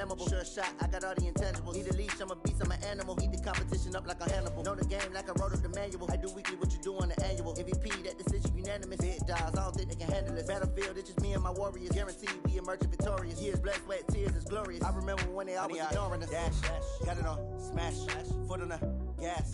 flammable. Sure shot, I got all the intangibles. Need a leash, I'm a beast, I'm an animal. Heat the competition up like a Hannibal. Know the game like I wrote up the manual. I do weekly what you do on the annual. MVP, that decision unanimous. Big dogs, I don't think they can handle it. Battlefield, it's just me and my warriors. Guaranteed we emerge victorious. Years, blood, sweat, tears is glorious. I remember when they always ignoring us. Dash, got it on, smash, foot on the gas.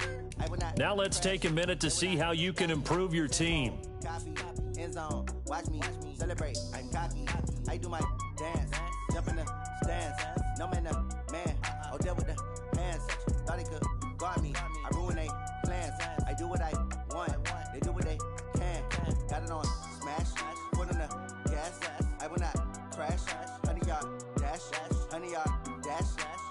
Now let's take a minute to see how you can improve your team. Copy, end zone, watch me celebrate. I'm cocky, I do my dance, jump in the stands. No man, man, oh there with the hands. Thought they could guard me, I ruin they plans. I do what I want, they do what they can. Got it on, smash, foot on the gas. I will not crash. 100 yard dash, 100 yard dash,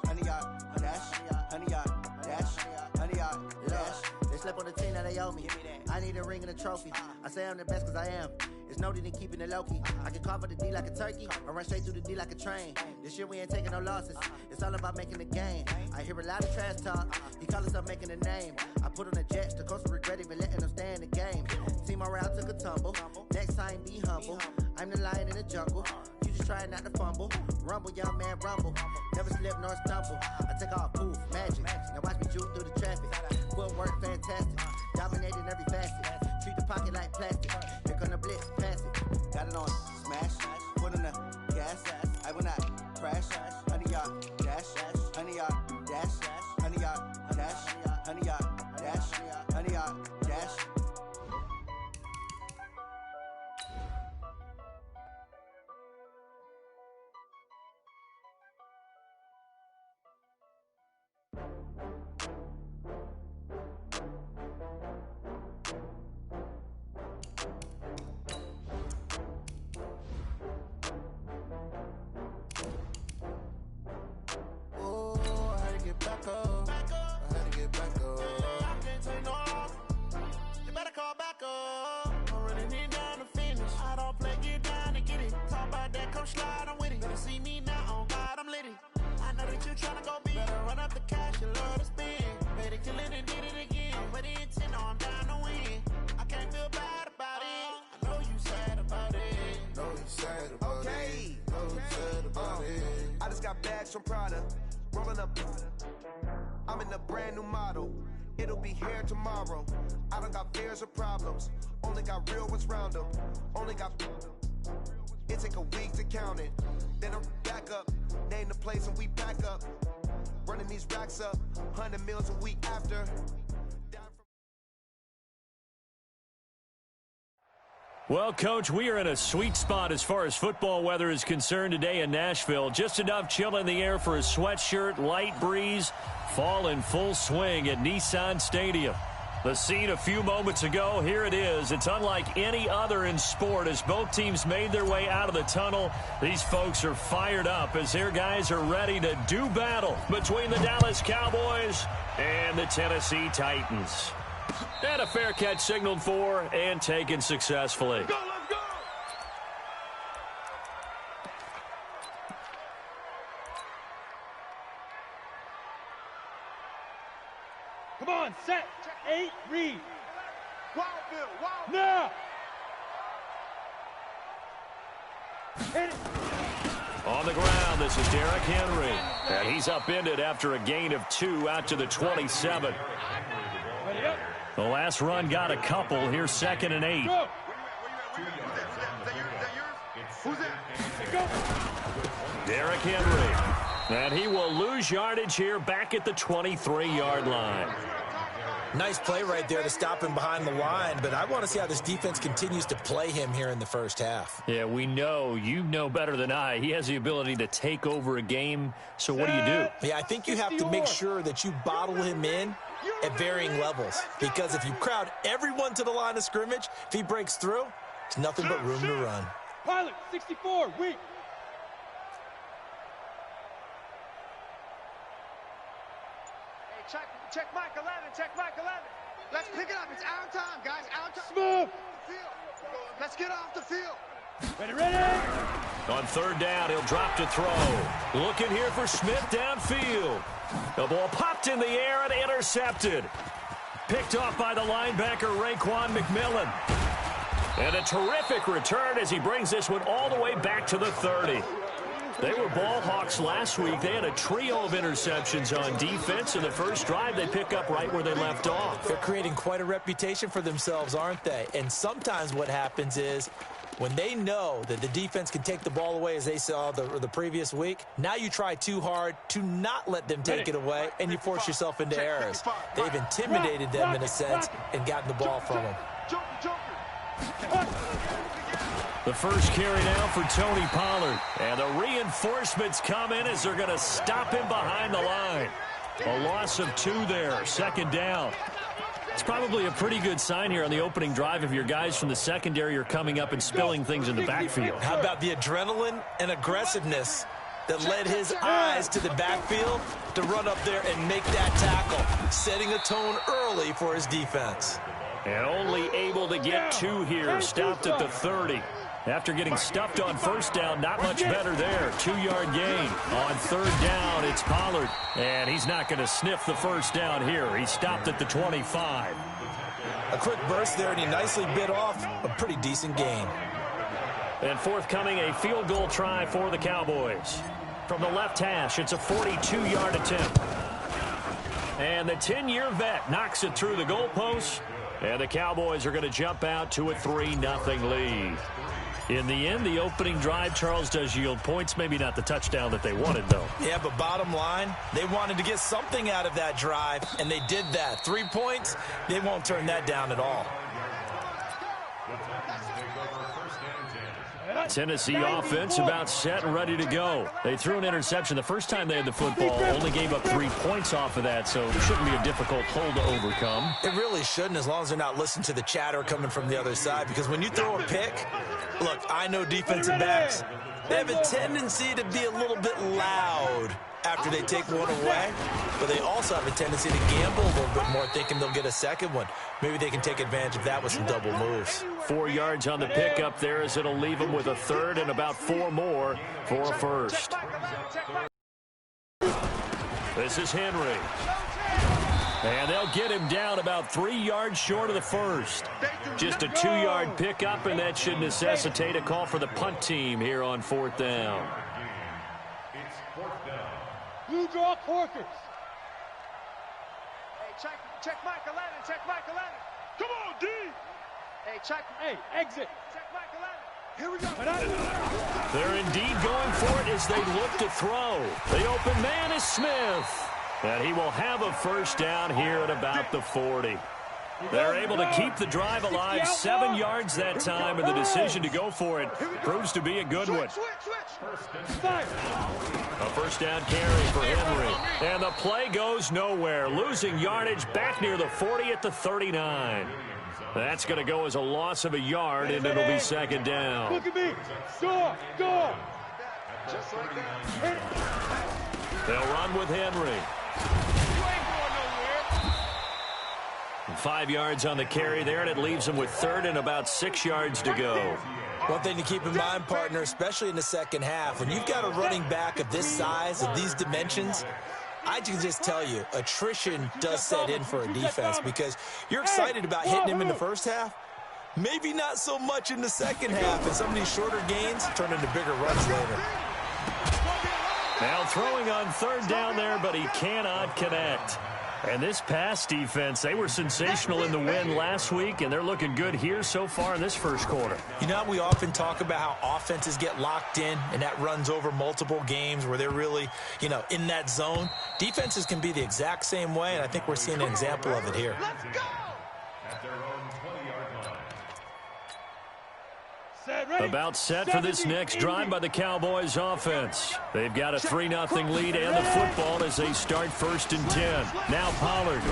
100 yard dash, 100 yard dash, 100 yard dash. They slept on the team that they owe me. I need a ring and a trophy. I say I'm the best cause I am. It's noted in keeping it low-key. I can carve up the D like a turkey or run straight through the D like a train. This year we ain't taking no losses. It's all about making the game. I hear a lot of trash talk. He call himself making a name. I put on the Jets. The coach will regret even letting them stay in the game. Team morale took a tumble. Next time be humble. I'm the lion in the jungle. You just try not to fumble. Rumble, young man, rumble. Never slip nor stumble. I take off, poof, magic. Now watch me juke through the traffic. Footwork fantastic. Dominating every facet. Treat the pocket like plastic. Here come the blitz, pass it. Got it on, smash. Foot on the gas. I will not crash. 100 yard dash. 100 yard dash. 100 yard dash. 100 yard dash. 100 yard dash. Slide, I'm with it. Better see me now, on God, I'm litty. I know that you tryna go big. Better run up the cash, you love to spend. Better kill it and did it again. I'm with the intent, no, I'm down to win. I can't feel bad about it. I know you sad about it. Know you sad about it. Know you sad about it. I just got bags from Prada. Rolling up. I'm in a brand new model. It'll be here tomorrow. I don't got fears or problems. Only got real ones round them. Only got. It take a week to count it. Then I'm back up. Name the place and we back up. Running these racks up. 100 meals a week after. Well, Coach, we are in a sweet spot as far as football weather is concerned today in Nashville. Just enough chill in the air for a sweatshirt, light breeze, fall in full swing at Nissan Stadium. The scene a few moments ago, here it is. It's unlike any other in sport as both teams made their way out of the tunnel. These folks are fired up as their guys are ready to do battle between the Dallas Cowboys and the Tennessee Titans. And a fair catch signaled for and taken successfully. Let's go, let's go! Come on, set, 8, read. Wildville, Wild. Now! Hit it. On the ground, this is Derrick Henry. And he's upended after a gain of 2 out to the 27. Ready up. The last run got a couple. Here's 2nd and 8. Go. Who's that? Go. Derrick Henry. And he will lose yardage here back at the 23-yard line. Nice play right there to stop him behind the line, but I want to see how this defense continues to play him here in the first half. Yeah, we know. You know better than I. He has the ability to take over a game, so what do you do? Yeah, I think you have to make sure that you bottle him in at varying levels, because if you crowd everyone to the line of scrimmage, if he breaks through, it's nothing but room to run. Pilot, 64, weak. Check Mike 11, check Mike 11. Let's pick it up. It's our time, guys. Our time. Smooth. Let's get off the field. Ready, ready. On 3rd down, he'll drop to throw. Looking here for Smith downfield. The ball popped in the air and intercepted. Picked off by the linebacker, Raekwon McMillan. And a terrific return as he brings this one all the way back to the 30. They were ball hawks last week. They had a trio of interceptions on defense. In the first drive, they pick up right where they left off. They're creating quite a reputation for themselves, aren't they? And sometimes what happens is when they know that the defense can take the ball away, as they saw the previous week, now you try too hard to not let them take it away, and you force yourself into errors. They've intimidated them in a sense and gotten the ball from them. The first carry now for Tony Pollard. And the reinforcements come in as they're going to stop him behind the line. A loss of 2 there, second down. It's probably a pretty good sign here on the opening drive if your guys from the secondary are coming up and spilling things in the backfield. How about the adrenaline and aggressiveness that led his eyes to the backfield to run up there and make that tackle, setting a tone early for his defense. And only able to get 2 here, stopped at the 30. After getting stuffed on first down, not much better there. 2-yard gain. On third down, it's Pollard. And he's not going to sniff the first down here. He stopped at the 25. A quick burst there, and he nicely bit off a pretty decent gain. And forthcoming, a field goal try for the Cowboys. From the left hash, it's a 42-yard attempt. And the 10-year vet knocks it through the goalpost. And the Cowboys are going to jump out to a 3-0 lead. In the end, the opening drive, Charles, does yield points. Maybe not the touchdown that they wanted, though. Yeah, but bottom line, they wanted to get something out of that drive, and they did that. 3 points, they won't turn that down at all. Tennessee offense about set and ready to go. They threw an interception the first time they had the football, only gave up 3 points off of that, so it shouldn't be a difficult hole to overcome. It really shouldn't, as long as they're not listening to the chatter coming from the other side, because when you throw a pick, look, I know defensive backs, they have a tendency to be a little bit loud after they take one away, but they also have a tendency to gamble a little bit more, thinking they'll get a second one. Maybe they can take advantage of that with some double moves. 4 yards on the pickup there as it'll leave them with a third and about 4 more for a first. This is Henry. And they'll get him down about 3 yards short of the first. Just a 2-yard pickup, and that should necessitate a call for the punt team here on 4th down. Blue draw quarters. Hey, check Michael Allen. Check Michael Allen. Come on, D. Hey, check. Hey, exit. Check Michael Allen. Here we go. They're indeed going for it as they look to throw. The open man is Smith. And he will have a first down here at about the 40. They're able to keep the drive alive, 7 yards that time, and the decision to go for it proves to be a good one. A first down carry for Henry. And the play goes nowhere, losing yardage back near the 40 at the 39. That's going to go as a loss of a yard, and it'll be second down. Look at me. Score. Just like that. They'll run with Henry. 5 yards on the carry there, and it leaves them with third and about 6 yards to go. One thing to keep in mind, partner, especially in the second half, when you've got a running back of this size, of these dimensions, I can just tell you, attrition does set in for a defense because you're excited about hitting him in the first half. Maybe not so much in the second half, and some of these shorter gains turn into bigger runs later. Now throwing on third down there, but he cannot connect. And this pass defense, they were sensational in the win last week, and they're looking good here so far in this first quarter. You know, we often talk about how offenses get locked in, and that runs over multiple games where they're really, you know, in that zone. Defenses can be the exact same way, and I think we're seeing an example of it here. Let's go. About set for this next drive by the Cowboys offense. They've got a 3-0 lead and the football as they start 1st and 10. Now Pollard.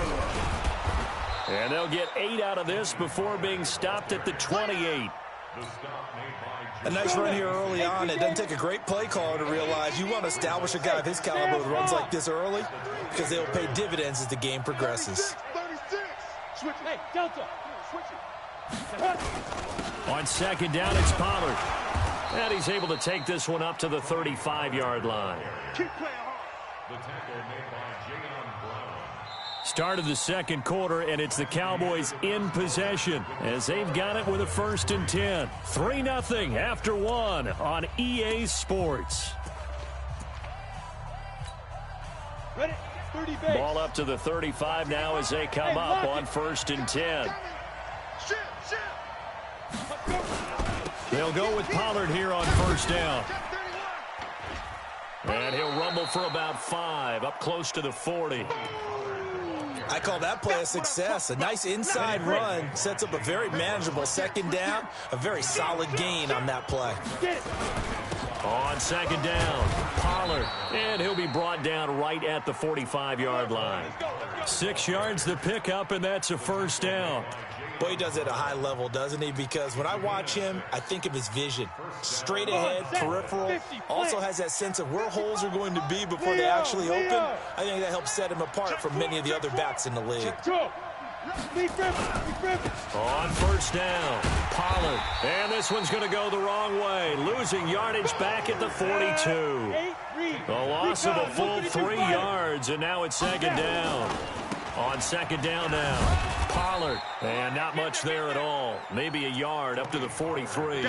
And they'll get 8 out of this before being stopped at the 28. A nice run here early on. It doesn't take a great play caller to realize you want to establish a guy of his caliber who runs like this early because they'll pay dividends as the game progresses. 36. Switch. Hey, Delta. Switch it. On second down, it's Pollard. And he's able to take this one up to the 35-yard line. Keep playing hard. The tackle made by Jayon Brown. Start of the second quarter, and it's the Cowboys in possession as they've got it with a 1st and 10. 3-0 after 1 on EA Sports. Ready? 30 base. Ball up to the 35 now as they come up on 1st and 10. They'll go with Pollard here on 1st down. And he'll rumble for about 5, up close to the 40. I call that play a success. A nice inside run sets up a very manageable 2nd down. A very solid gain on that play. On 2nd down, Pollard. And he'll be brought down right at the 45-yard line. 6 yards the pickup, and that's a 1st down. Boy, he does it at a high level, doesn't he? Because when I watch him, I think of his vision. Straight ahead, peripheral. Also has that sense of where holes are going to be before they actually open. I think that helps set him apart from many of the other backs in the league. On 1st down, Pollard. And this one's going to go the wrong way. Losing yardage back at the 42. A loss of a full 3 yards, and now it's 2nd down. On 2nd down now, Pollard. And not much there at all. Maybe a yard up to the 43.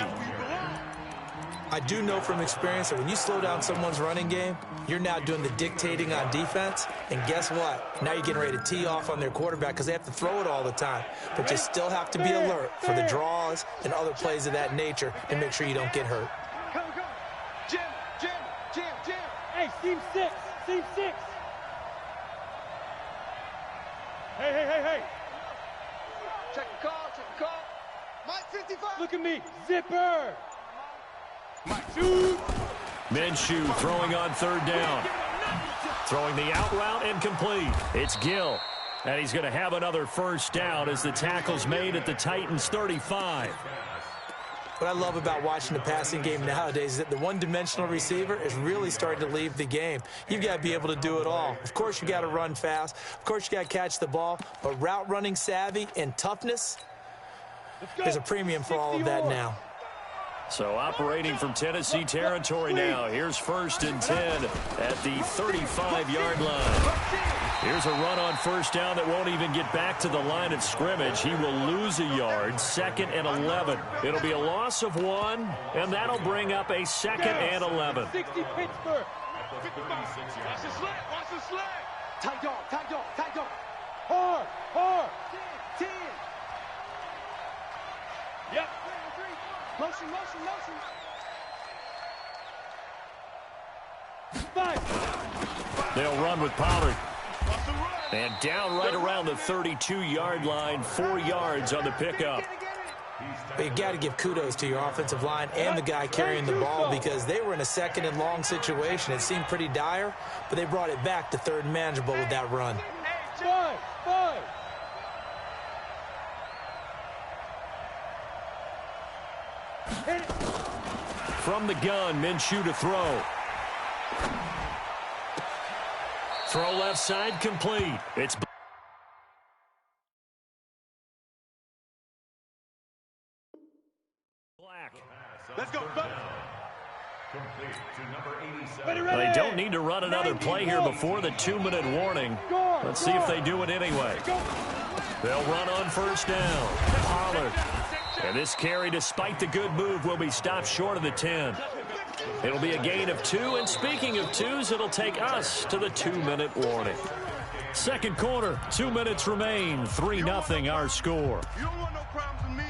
I do know from experience that when you slow down someone's running game, you're now doing the dictating on defense. And guess what? Now you're getting ready to tee off on their quarterback because they have to throw it all the time. But you still have to be alert for the draws and other plays of that nature and make sure you don't get hurt. Jim. Hey, team 6. Hey. Check the call. Mike 55. Look at me. Zipper. Mike 2. Minshew throwing on 3rd down. Throwing the out route and complete. It's Gill. And he's going to have another 1st down as the tackle's made at the Titans' 35. What I love about watching the passing game nowadays is that the one-dimensional receiver is really starting to leave the game. You've got to be able to do it all. Of course, you got to run fast. Of course, you got to catch the ball. But route running savvy and toughness, there's a premium for all of that now. So operating from Tennessee territory now. Here's 1st and 10 at the 35-yard line. Here's a run on 1st down that won't even get back to the line of scrimmage. He will lose a yard. 2nd and 11. It'll be a loss of 1, and that'll bring up a 2nd and 11. 60 Pittsburgh. Watch the sled. Tight dog. Hard. 10. Yep. Motion. 5. They'll run with Pollard. And down right around the 32-yard line, 4 yards on the pickup. But you got to give kudos to your offensive line and the guy carrying the ball because they were in a 2nd and long situation. It seemed pretty dire, but they brought it back to 3rd and manageable with that run. 5. From the gun, Minshew to throw. Throw left side complete. It's Black. Let's go. They don't need to run another play here before the 2-minute warning. Let's see if they do it anyway. They'll run on 1st down. Pollard. And this carry, despite the good move, will be stopped short of the 10. It'll be a gain of 2, and speaking of 2s, it'll take us to the 2-minute warning. 2nd quarter, 2 minutes remain, 3-0 our score. You don't want no problems with me.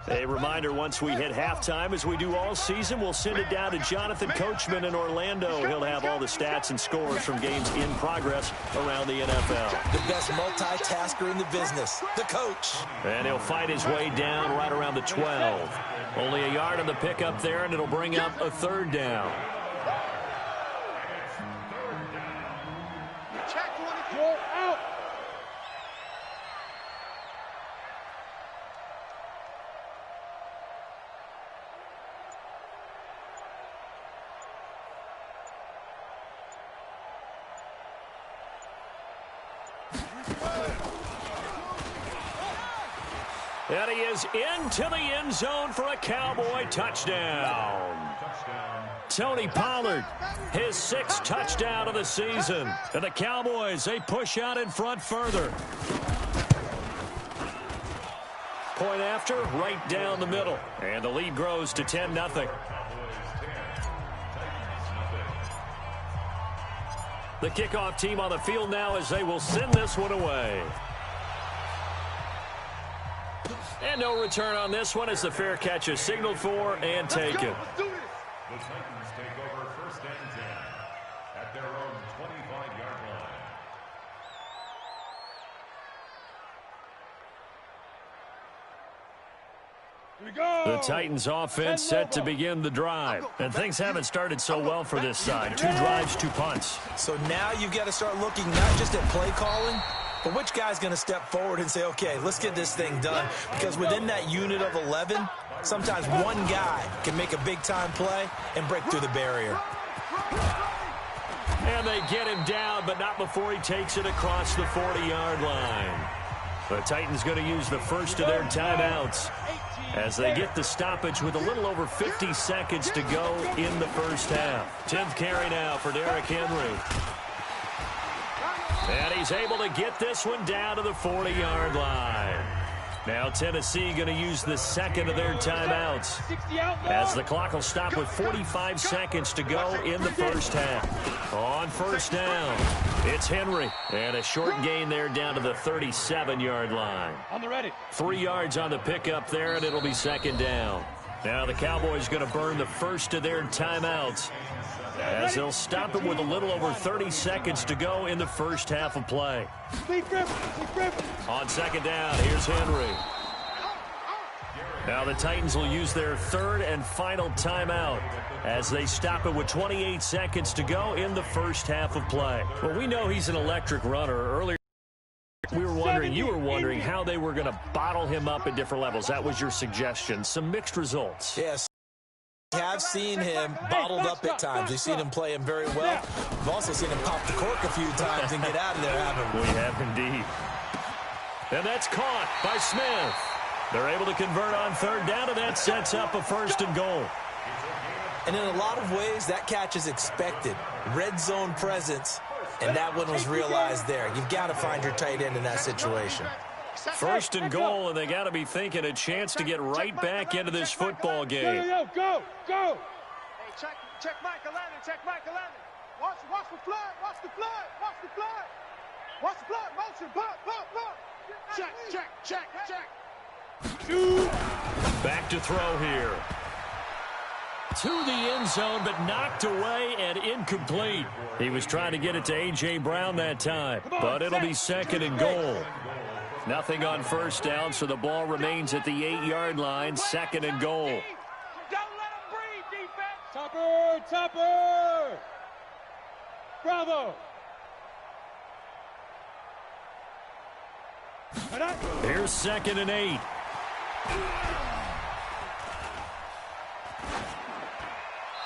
A reminder, once we hit halftime, as we do all season, we'll send it down to Jonathan Coachman in Orlando. He'll have all the stats and scores from games in progress around the NFL. The best multitasker in the business, the coach. And he'll fight his way down right around the 12. Only a yard on the pickup there, and it'll bring up a 3rd down. You're out. And he is into the end zone for a Cowboy touchdown. Tony Pollard, his 6th touchdown of the season. And the Cowboys, they push out in front further. Point after, right down the middle. And the lead grows to 10-0. The kickoff team on the field now as they will send this one away. And no return on this one as the fair catch is signaled for and taken. The Titans take over 1st and 10 at their own 25-yard line. The Titans offense set to begin the drive. And things haven't started so well for this side. 2 drives, 2 punts. So now you've got to start looking not just at play calling, but which guy's going to step forward and say, okay, let's get this thing done. Because within that unit of 11, sometimes one guy can make a big-time play and break through the barrier. And they get him down, but not before he takes it across the 40-yard line. The Titans going to use the first of their timeouts as they get the stoppage with a little over 50 seconds to go in the first half. 10th carry now for Derrick Henry. And he's able to get this one down to the 40-yard line. Now Tennessee going to use the second of their timeouts as the clock will stop with 45 seconds to go in the first half. On first down, it's Henry. And a short gain there down to the 37-yard line. On the ready. 3 yards on the pickup there, and it'll be second down. Now the Cowboys going to burn the first of their timeouts as they'll stop it with a little over 30 seconds to go in the first half of play. On second down, here's Henry. Now the Titans will use their third and final timeout as they stop it with 28 seconds to go in the first half of play. Well, we know he's an electric runner. Earlier, you were wondering how they were going to bottle him up at different levels. That was your suggestion. Some mixed results. Yes. We have seen him bottled up at times. We've seen him play him very well. We've also seen him pop the cork a few times and get out of there, haven't we? We have indeed. And that's caught by Smith. They're able to convert on third down, and that sets up a 1st and goal. And in a lot of ways, that catch is expected. Red zone presence, and that one was realized there. You've got to find your tight end in that situation. 1st and goal, and they got to be thinking a chance to get right back into this football game. Go. Hey, check Michael Landon. Check Michael Landon. Watch the flood. Watch the flood. Watch the flood. Watch the flood. Motion. Check. Back to throw here. To the end zone, but knocked away and incomplete. He was trying to get it to A.J. Brown that time, but it'll be 2nd and goal. Nothing on first down, so the ball remains at the 8-yard line, 2nd and goal. Don't let him breathe, defense. Topper. Bravo. Here's 2nd and 8.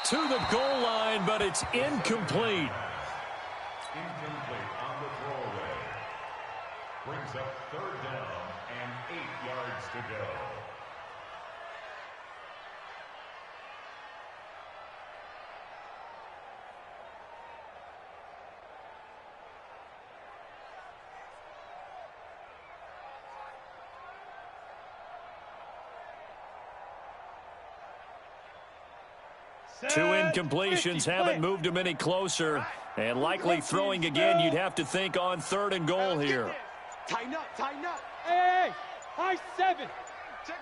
To the goal line, but it's incomplete. Incomplete on the throwaway. Brings up 3rd down and 8 yards to go. Two incompletions haven't moved him any closer. And likely throwing again, you'd have to think on 3rd and goal here. Tighten up. Hey, high 7. Check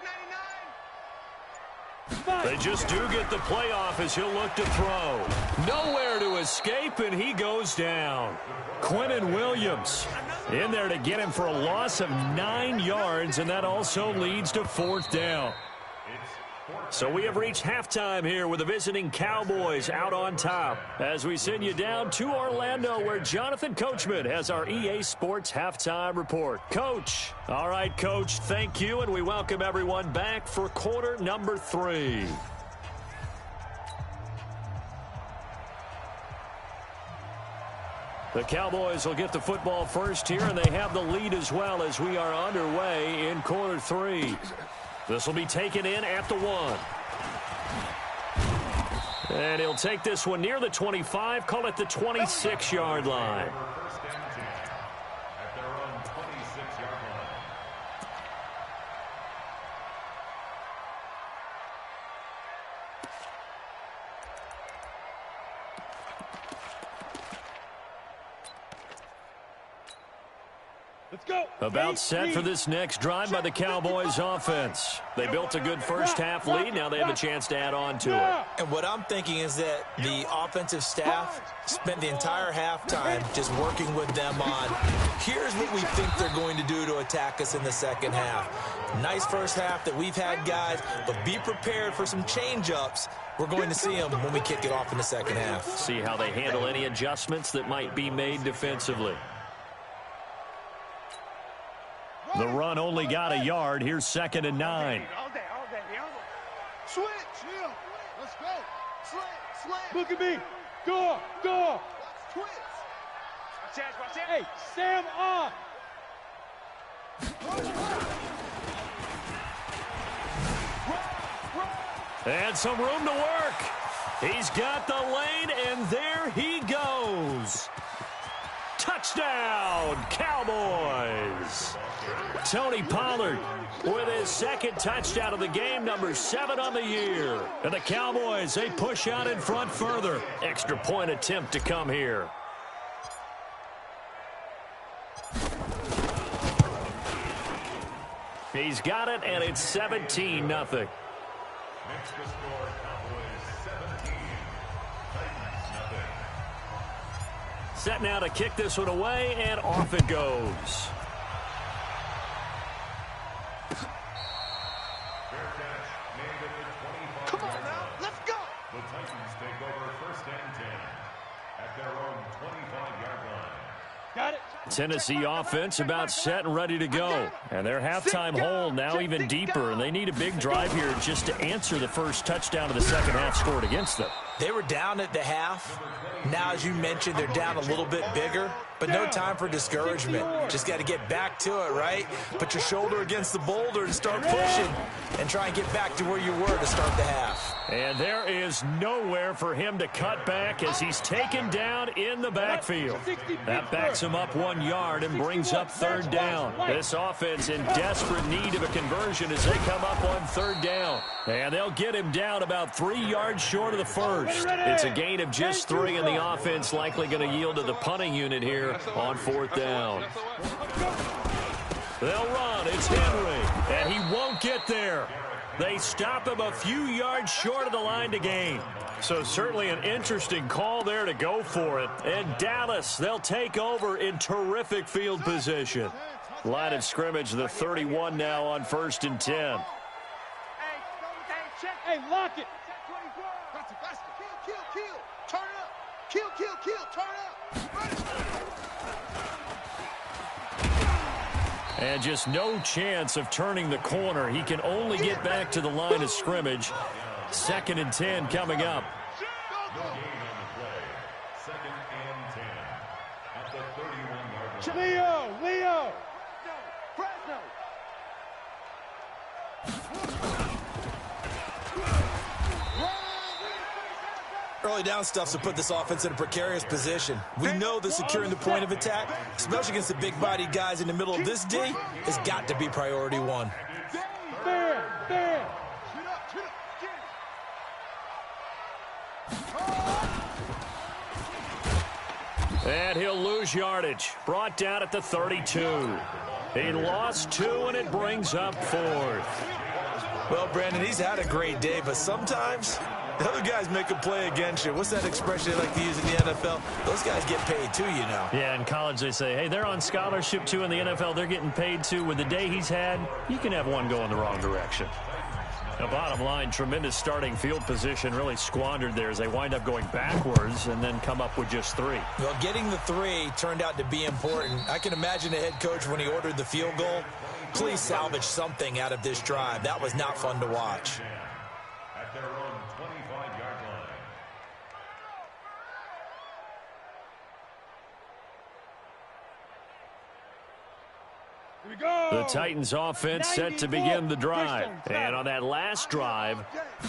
99. They just do get the playoff as he'll look to throw. Nowhere to escape, and he goes down. Quinnen Williams in there to get him for a loss of 9 yards, and that also leads to 4th down. So we have reached halftime here with the visiting Cowboys out on top as we send you down to Orlando where Jonathan Coachman has our EA Sports Halftime Report. Coach. All right, Coach, thank you, and we welcome everyone back for quarter number 3. The Cowboys will get the football first here, and they have the lead as well as we are underway in quarter 3. This will be taken in at the 1. And he'll take this one near the 25, call it the 26-yard line. First and 10 at their own 26-yard line. Let's go. About set for this next drive by the Cowboys offense. They built a good first-half lead. Now they have a chance to add on to it. And what I'm thinking is that the offensive staff spent the entire halftime just working with them on, here's what we think they're going to do to attack us in the second half. Nice first half that we've had, guys, but be prepared for some change-ups. We're going to see them when we kick it off in the second half. See how they handle any adjustments that might be made defensively. The run only got a yard. Here's 2nd and 9. All day. Switch. Yeah. Let's go. Slant. Look at me. Go. Twitch. Watch it. Hey, Sam on. And some room to work. He's got the lane, and there he goes. Touchdown, Cowboys. Tony Pollard with his 2nd touchdown of the game, number 7 on the year. And the Cowboys, they push out in front further. Extra point attempt to come here. He's got it, and it's 17-0. Next to score, Cowboys 17, Titans nothing. Set now to kick this one away, and off it goes. Fair catch, made at the 25-yard Come on now. line. Let's go. The Titans take over 1st and 10 at their own 25-yard line. Got it. Tennessee offense about set and ready to go. And their halftime hole now even deeper, and they need a big drive here just to answer the first touchdown of the second half scored against them. They were down at the half. Now, as you mentioned, they're down a little bit bigger, but no time for discouragement. Just got to get back to it, right? Put your shoulder against the boulder and start pushing and try and get back to where you were to start the half. And there is nowhere for him to cut back as he's taken down in the backfield. That backs him up 1 yard and brings up 3rd down. This offense in desperate need of a conversion as they come up on 3rd down. And they'll get him down about 3 yards short of the first. It's a gain of just 3, and the offense likely going to yield to the punting unit here on 4th down. They'll run. It's Henry, and he won't get there. They stop him a few yards short of the line to gain. So certainly an interesting call there to go for it. And Dallas, they'll take over in terrific field position. Line of scrimmage, the 31 now on 1st and 10. Hey, lock it. Faster. Kill. Turn up. Kill. Turn up. And just no chance of turning the corner. He can only get back to the line of scrimmage. 2nd and 10 coming up. No gain on the play. 2nd and 10 at the 31-yard line. Leo. Fresno. Early down stuff to put this offense in a precarious position. We know that securing the point of attack, especially against the big-bodied guys in the middle of this D, has got to be priority 1. Fair. And he'll lose yardage. Brought down at the 32. He lost 2, and it brings up 4th. Well, Brandon, he's had a great day, but sometimes the other guys make a play against you. What's that expression they like to use in the NFL? Those guys get paid too, you know. Yeah, in college they say, hey, they're on scholarship too. In the NFL, they're getting paid too. With the day he's had, you can have one go in the wrong direction. The bottom line, tremendous starting field position, really squandered there as they wind up going backwards and then come up with just 3. Well, getting the 3 turned out to be important. I can imagine the head coach when he ordered the field goal. Please salvage something out of this drive. That was not fun to watch. At their own 25-yard line. Here we go. The Titans offense set to begin the drive. And on that last drive,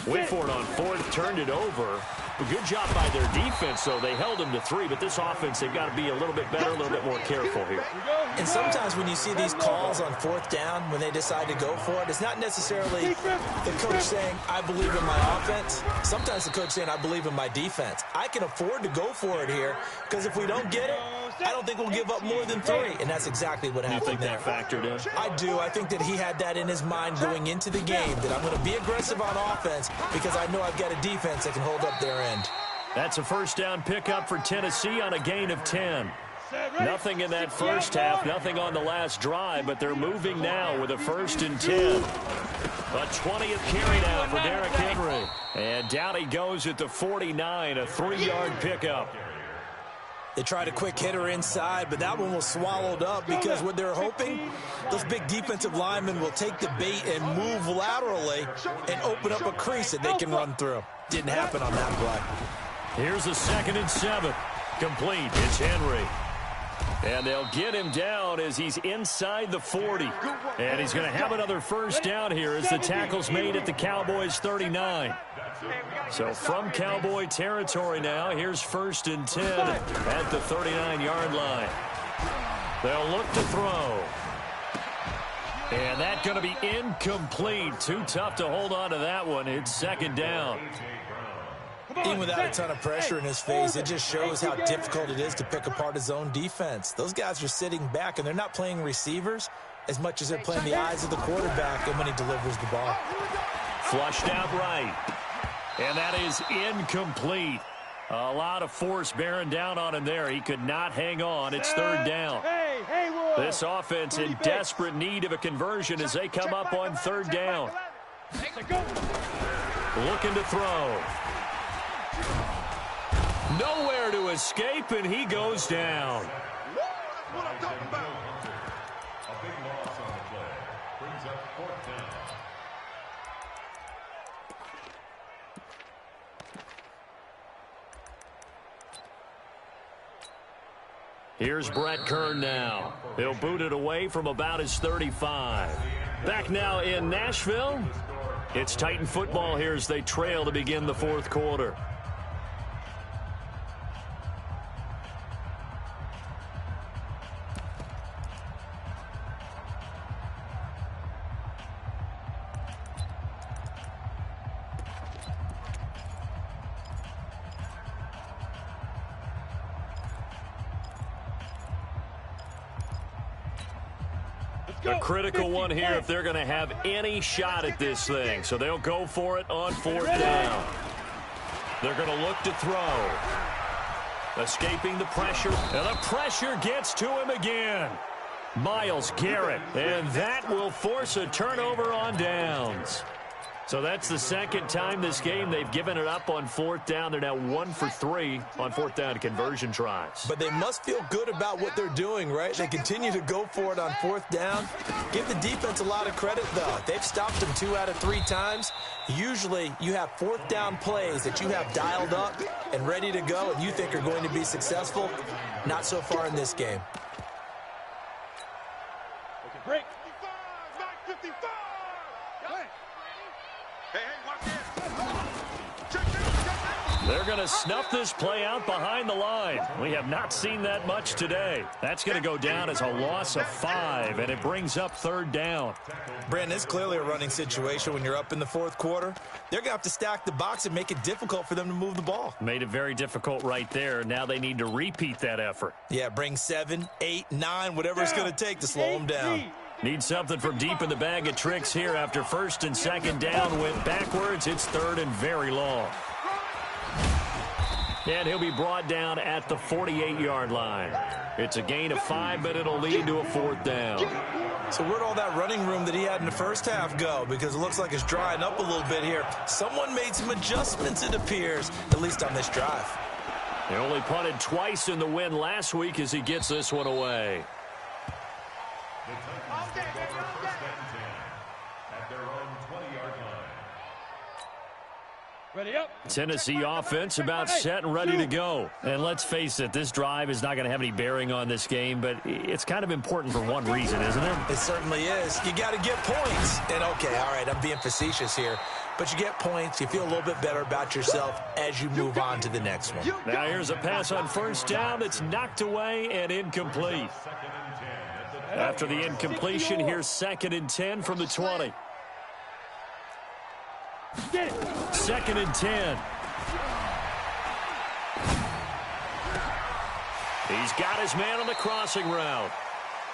Whitford on 4th turned it over. A good job by their defense, though. They held them to 3, but this offense, they've got to be a little bit better, a little bit more careful here. And sometimes when you see these calls on 4th down, when they decide to go for it, it's not necessarily the coach saying, I believe in my offense. Sometimes the coach saying, I believe in my defense. I can afford to go for it here, because if we don't get it, I don't think we'll give up more than 3, and that's exactly what happened there. You think that factored in? I do. I think that he had that in his mind going into the game, that I'm going to be aggressive on offense because I know I've got a defense that can hold up their end. That's a first down pickup for Tennessee on a gain of 10. Nothing in that first half, nothing on the last drive, but they're moving now with a 1st and 10. A 20th carry now for Derrick Henry. And down he goes at the 49, a 3-yard pickup. They tried a quick hitter inside, but that one was swallowed up because what they're hoping, those big defensive linemen will take the bait and move laterally and open up a crease that they can run through. Didn't happen on that play. Here's a 2nd and 7. Complete. It's Henry. And they'll get him down as he's inside the 40. And he's going to have another first down here as the tackle's made at the Cowboys' 39. So from Cowboy territory now, here's 1st and 10 at the 39-yard line. They'll look to throw. And that's going to be incomplete. Too tough to hold on to that one. It's 2nd down. Even without a ton of pressure in his face, it just shows how difficult it is to pick apart his own defense. Those guys are sitting back, and they're not playing receivers as much as they're playing the eyes of the quarterback and when he delivers the ball. Flushed out right. And that is incomplete. A lot of force bearing down on him there. He could not hang on. It's 3rd down. This offense in desperate need of a conversion as they come up on 3rd down. Looking to throw. Nowhere to escape, and he goes down. A big loss on the play. Brings up 4th down. Here's Brett Kern now. He'll boot it away from about his 35. Back now in Nashville. It's Titan football here as they trail to begin the 4th quarter. A critical one here if they're going to have any shot at this thing. So they'll go for it on 4th down. They're going to look to throw. Escaping the pressure. And the pressure gets to him again. Myles Garrett. And that will force a turnover on downs. So that's the 2nd time this game they've given it up on 4th down. They're now 1 for 3 on 4th down conversion tries. But they must feel good about what they're doing, right? They continue to go for it on 4th down. Give the defense a lot of credit, though. They've stopped them 2 out of 3 times. Usually you have 4th down plays that you have dialed up and ready to go and you think are going to be successful. Not so far in this game. Okay, break. 55. They're going to snuff this play out behind the line. We have not seen that much today. That's going to go down as a loss of 5, and it brings up 3rd down. Brandon, it's clearly a running situation when you're up in the 4th quarter. They're going to have to stack the box and make it difficult for them to move the ball. Made it very difficult right there. Now they need to repeat that effort. Yeah, bring 7, 8, 9, whatever it's going to take to slow them down. Need something from deep in the bag of tricks here after 1st and 2nd down went backwards. It's 3rd and very long. And he'll be brought down at the 48-yard line. It's a gain of 5, but it'll lead to a 4th down. So where'd all that running room that he had in the first half go? Because it looks like it's drying up a little bit here. Someone made some adjustments, it appears, at least on this drive. They only punted twice in the win last week as he gets this one away. The Titans take over 1st and 10 at their own 20-yard line. Ready up. Tennessee offense about set and ready to go. And let's face it, this drive is not going to have any bearing on this game, but it's kind of important for one reason, isn't it? It certainly is. You got to get points. And, okay, all right, I'm being facetious here. But you get points. You feel a little bit better about yourself as you move on to the next one. Now here's a pass on 1st down that's knocked away and incomplete. After the incompletion, here's 2nd and 10 from the 20. 2nd and 10. He's got his man on the crossing route.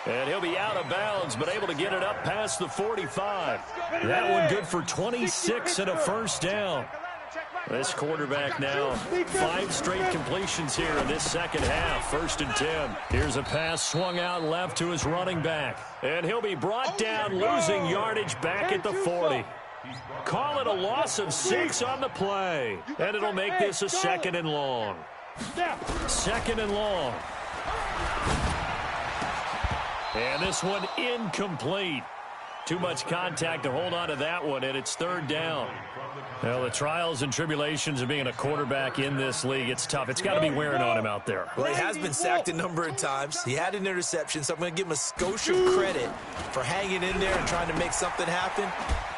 And he'll be out of bounds, but able to get it up past the 45. That one good for 26 and a first down. This quarterback now, 5 straight completions here in this second half. 1st and 10. Here's a pass swung out left to his running back. And he'll be brought down, losing yardage back at the 40. Call it a loss of 6 on the play. And it'll make this a 2nd and long. 2nd and long. And this one incomplete. Too much contact to hold on to that one, and it's 3rd down. Well, the trials and tribulations of being a quarterback in this league, it's tough. It's got to be wearing on him out there. Well, he has been sacked a number of times. He had an interception, so I'm going to give him a skosh of credit for hanging in there and trying to make something happen,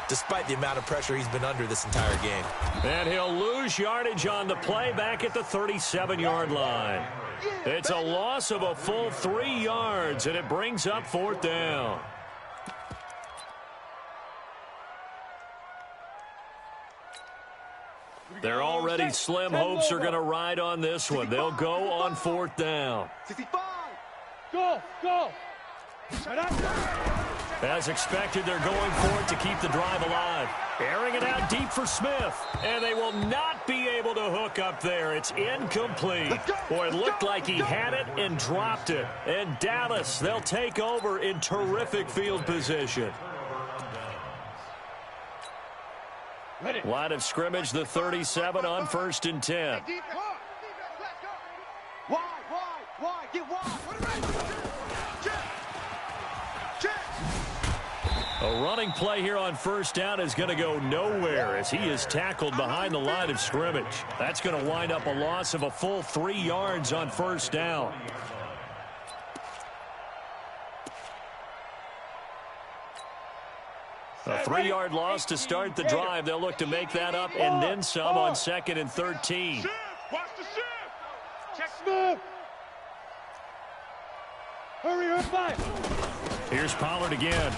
despite the amount of pressure he's been under this entire game. And he'll lose yardage on the play back at the 37-yard line. It's a loss of a full 3 yards, and it brings up 4th down. They're already slim. Hopes are going to ride on this one. They'll go on 4th down. 65. Go. As expected, they're going for it to keep the drive alive. Airing it out deep for Smith. And they will not be able to hook up there. It's incomplete. Boy, it looked like he had it and dropped it. And Dallas, they'll take over in terrific field position. Line of scrimmage, the 37 on 1st and 10. Why? Get wide. A running play here on 1st down is going to go nowhere as he is tackled behind the line of scrimmage. That's going to wind up a loss of a full 3 yards on 1st down. A 3-yard loss to start the drive. They'll look to make that up and then some on 2nd and 13. Watch the shift. Check Smith. Hurry up, fight. Here's Pollard again.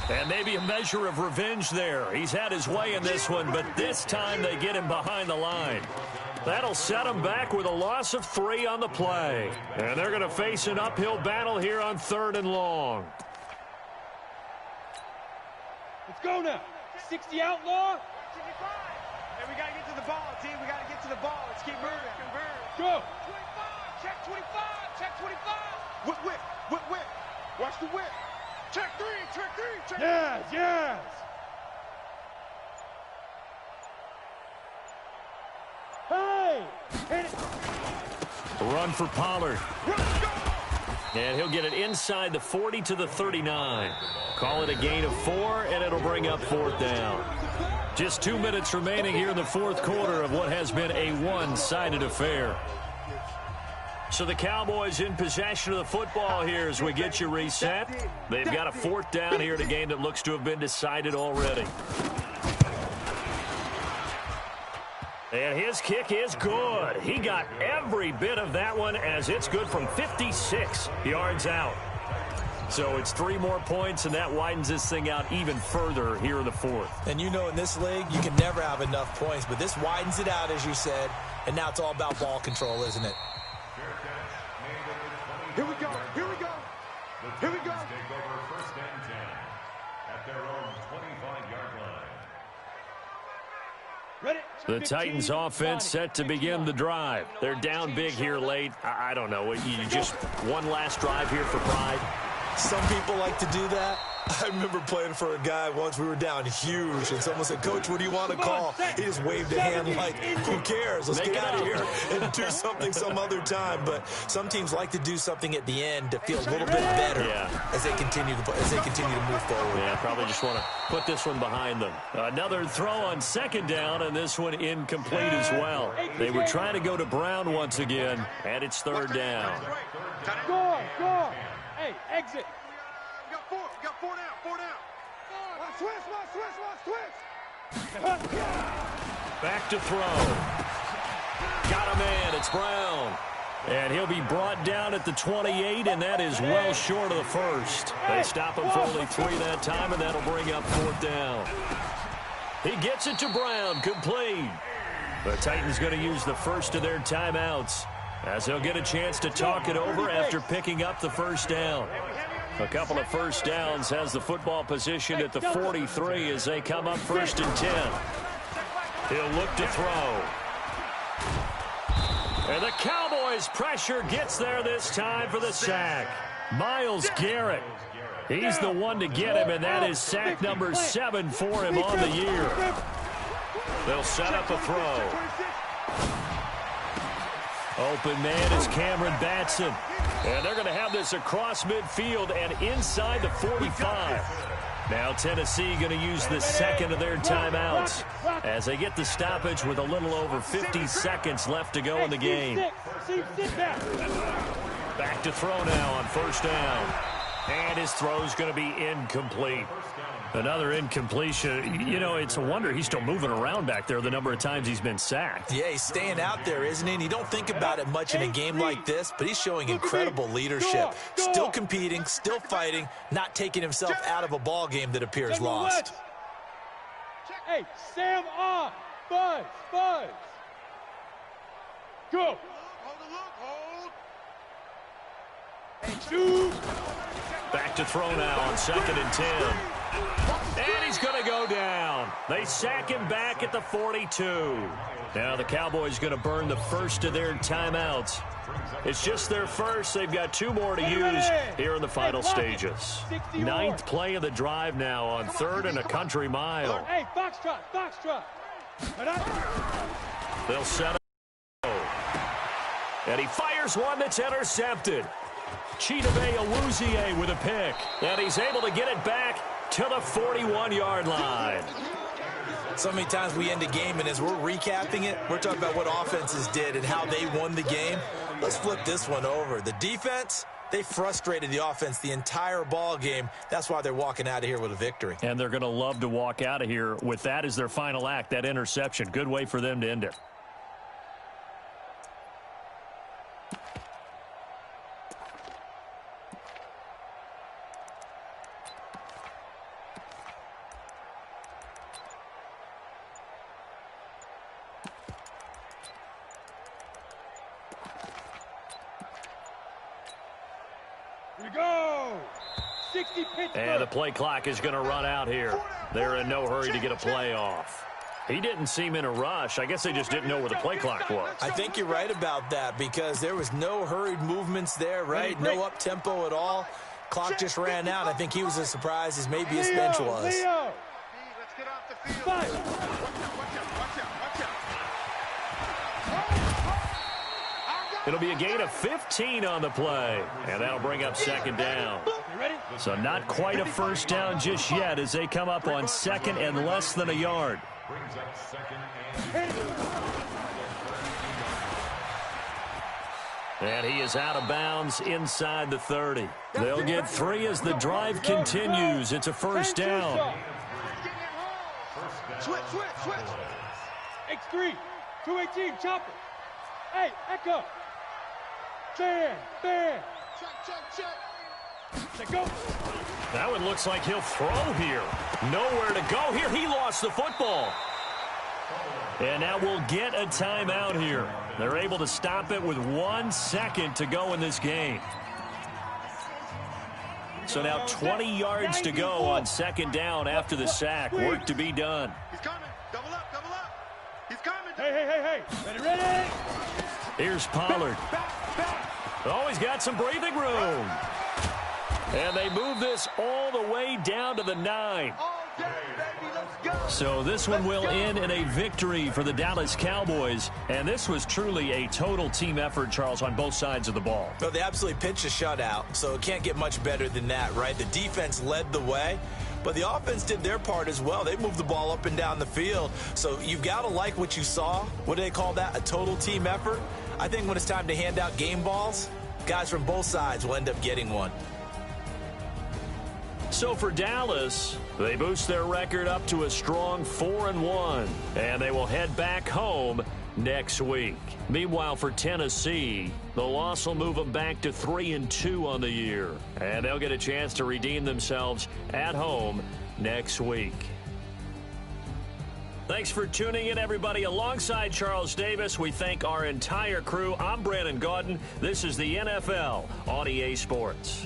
And maybe a measure of revenge there. He's had his way in this one, but this time they get him behind the line. That'll set him back with a loss of 3 on the play. And they're going to face an uphill battle here on 3rd and long. Let's go now. 60 outlaw. 65. And we got to get to the ball, team. We got to get to the ball. Let's keep moving. Go. 25. Check 25. Check 25. Whip. Watch the whip. Check 3. Yes. Hey. Hit it. Run for Pollard. And he'll get it inside the 40 to the 39. Call it a gain of 4, and it'll bring up 4th down. Just 2 minutes remaining here in the 4th quarter of what has been a one-sided affair. So the Cowboys in possession of the football here as we get you reset. They've got a 4th down here in a game that looks to have been decided already. And his kick is good. He got every bit of that one as it's good from 56 yards out. So it's 3 more points, and that widens this thing out even further here in the 4th. And you know in this league, you can never have enough points, but this widens it out, as you said, and now it's all about ball control, isn't it? Here we go. Take over 1st and 10 at their own 25-yard line. Ready? The Titans offense set to begin the drive. They're down big here late. I don't know. You just one last drive here for pride. Some people like to do that. I remember playing for a guy once. We were down huge, and someone said, "Coach, what do you want to call?" He just waved a hand like, "Who cares? Let's get out of here and do something some other time." But some teams like to do something at the end to feel a little bit better as they continue to move forward. Yeah, probably just want to put this one behind them. Another throw on 2nd down, and this one incomplete as well. They were trying to go to Brown once again, and it's 3rd down. Go. Hey, exit. We got 4 down. Watch switch. Back to throw. Got a man. It's Brown. And he'll be brought down at the 28, and that is well short of the first. They stop him for only 3 that time, and that'll bring up 4th down. He gets it to Brown, complete. The Titans going to use the first of their timeouts. as he'll get a chance to talk it over after picking up the first down. A couple of first downs, has the football position at the 43 as they come up 1st and 10. He'll look to throw. And the Cowboys' pressure gets there this time for the sack. Myles Garrett. He's the one to get him, and that is sack number 7 for him on the year. They'll set up a throw. Open man is Cameron Batson. And they're going to have this across midfield and inside the 45. Now Tennessee going to use the second of their timeouts as they get the stoppage with a little over 50 seconds left to go in the game. Back to throw now on 1st down. And his throw's going to be incomplete. Another incompletion. You know, it's a wonder he's still moving around back there the number of times he's been sacked. Yeah, he's staying out there, isn't he? And you don't think about it much in a game like this, but he's showing incredible leadership. Still competing, still fighting, not taking himself out of a ball game that appears lost. Hey, Sam on. Buzz. Go. Hold. Shoot. Back to throw now on 2nd and 10. And he's going to go down. They sack him back at the 42. Now the Cowboys going to burn the first of their timeouts. It's just their first. They've got 2 more to use here in the final stages. 9th play of the drive now on 3rd and a country mile. Hey, Foxtrot. They'll set up. And he fires one that's intercepted. Chidobe Awuzie with a pick. And he's able to get it back to the 41-yard line. So many times we end a game, and as we're recapping it, we're talking about what offenses did and how they won the game. Let's flip this one over. The defense, they frustrated the offense the entire ball game. That's why they're walking out of here with a victory. And they're going to love to walk out of here with that as their final act, that interception. Good way for them to end it. And the play clock is going to run out here. They're in no hurry to get a play off. He didn't seem in a rush. I guess they just didn't know where the play clock was. I think you're right about that because there was no hurried movements there, right? No up-tempo at all. Clock just ran out. I think he was as surprised as maybe his bench was. Let's get off the field. Watch out. It'll be a gain of 15 on the play, and that'll bring up 2nd down. So not quite a first down just yet as they come up on 2nd and less than a yard. Brings up 2nd and... And he is out of bounds inside the 30. They'll get 3 as the drive continues. It's a first down. Switch. X3, 218, chopper. Hey, Echo. Bam. Check. Go. That one looks like he'll throw here. Nowhere to go here. He lost the football. And now we'll get a timeout here. They're able to stop it with 1 second to go in this game. So now 20 yards to go on 2nd down after the sack. Work to be done. He's coming. Double up. He's coming. Hey. Ready. Here's Pollard. Oh, he's got some breathing room. And they move this all the way down to the 9. So this one will end in a victory for the Dallas Cowboys. And this was truly a total team effort, Charles, on both sides of the ball. Well, they absolutely pitched a shutout, so it can't get much better than that, right? The defense led the way, but the offense did their part as well. They moved the ball up and down the field. So you've got to like what you saw. What do they call that? A total team effort? I think when it's time to hand out game balls, guys from both sides will end up getting one. So for Dallas, they boost their record up to a strong 4-1, and they will head back home next week. Meanwhile, for Tennessee, the loss will move them back to 3-2 on the year, and they'll get a chance to redeem themselves at home next week. Thanks for tuning in, everybody. Alongside Charles Davis, we thank our entire crew. I'm Brandon Gaudin. This is the NFL on EA Sports.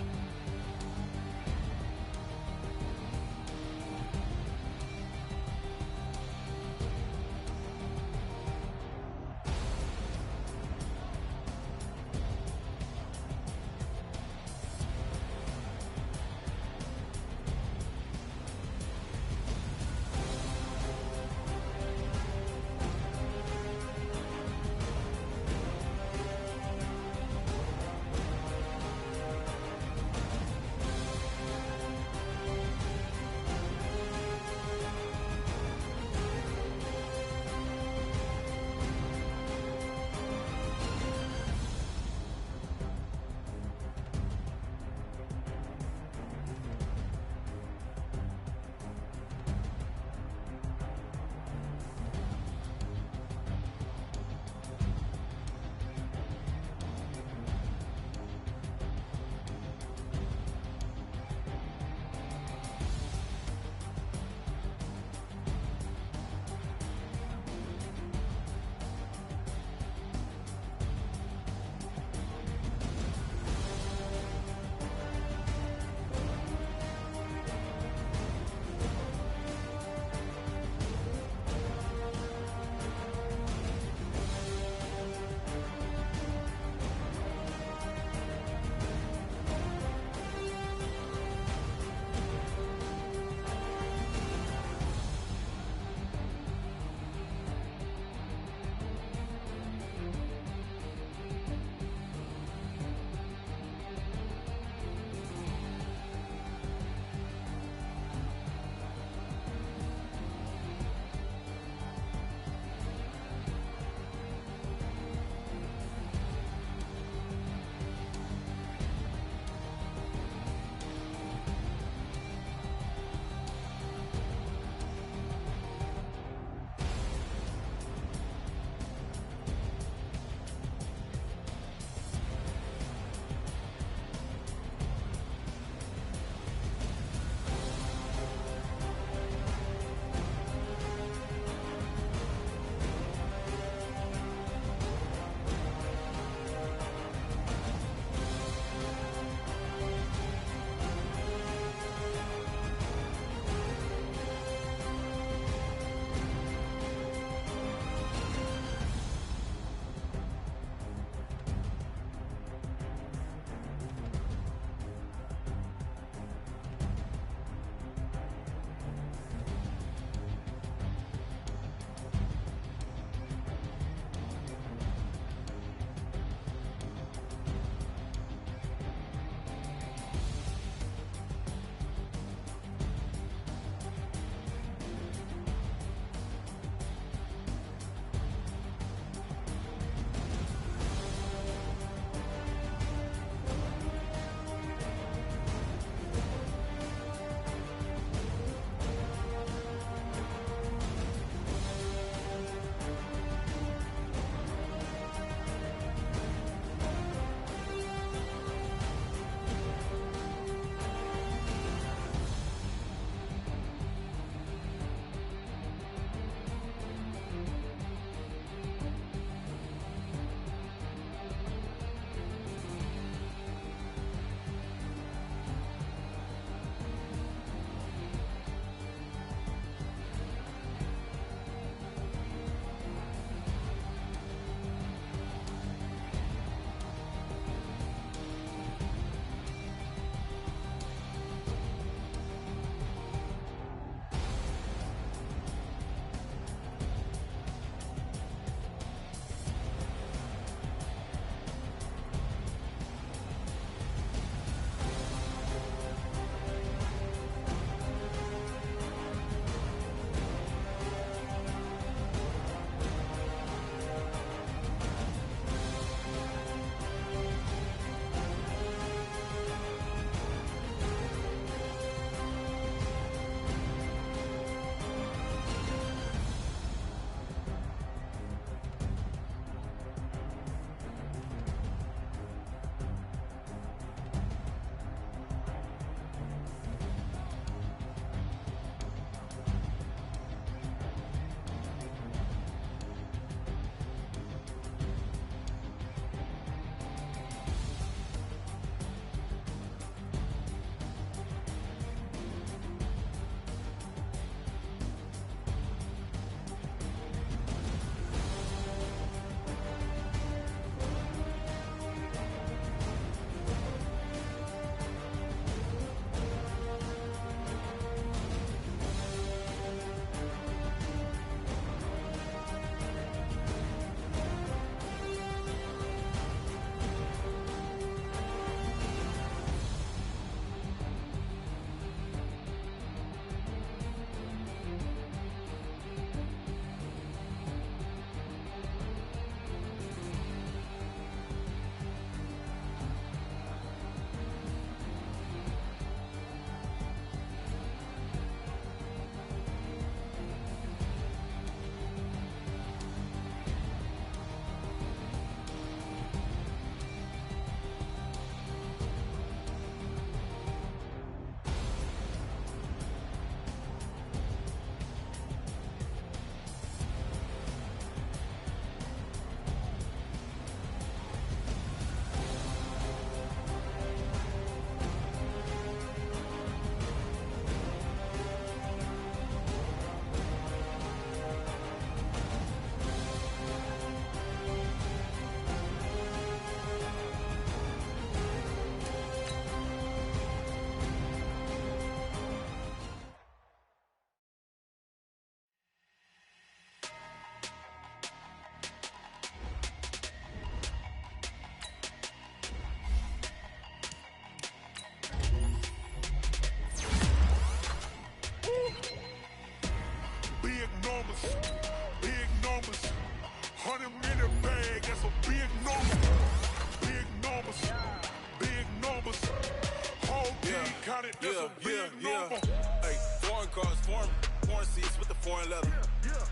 foreign leather.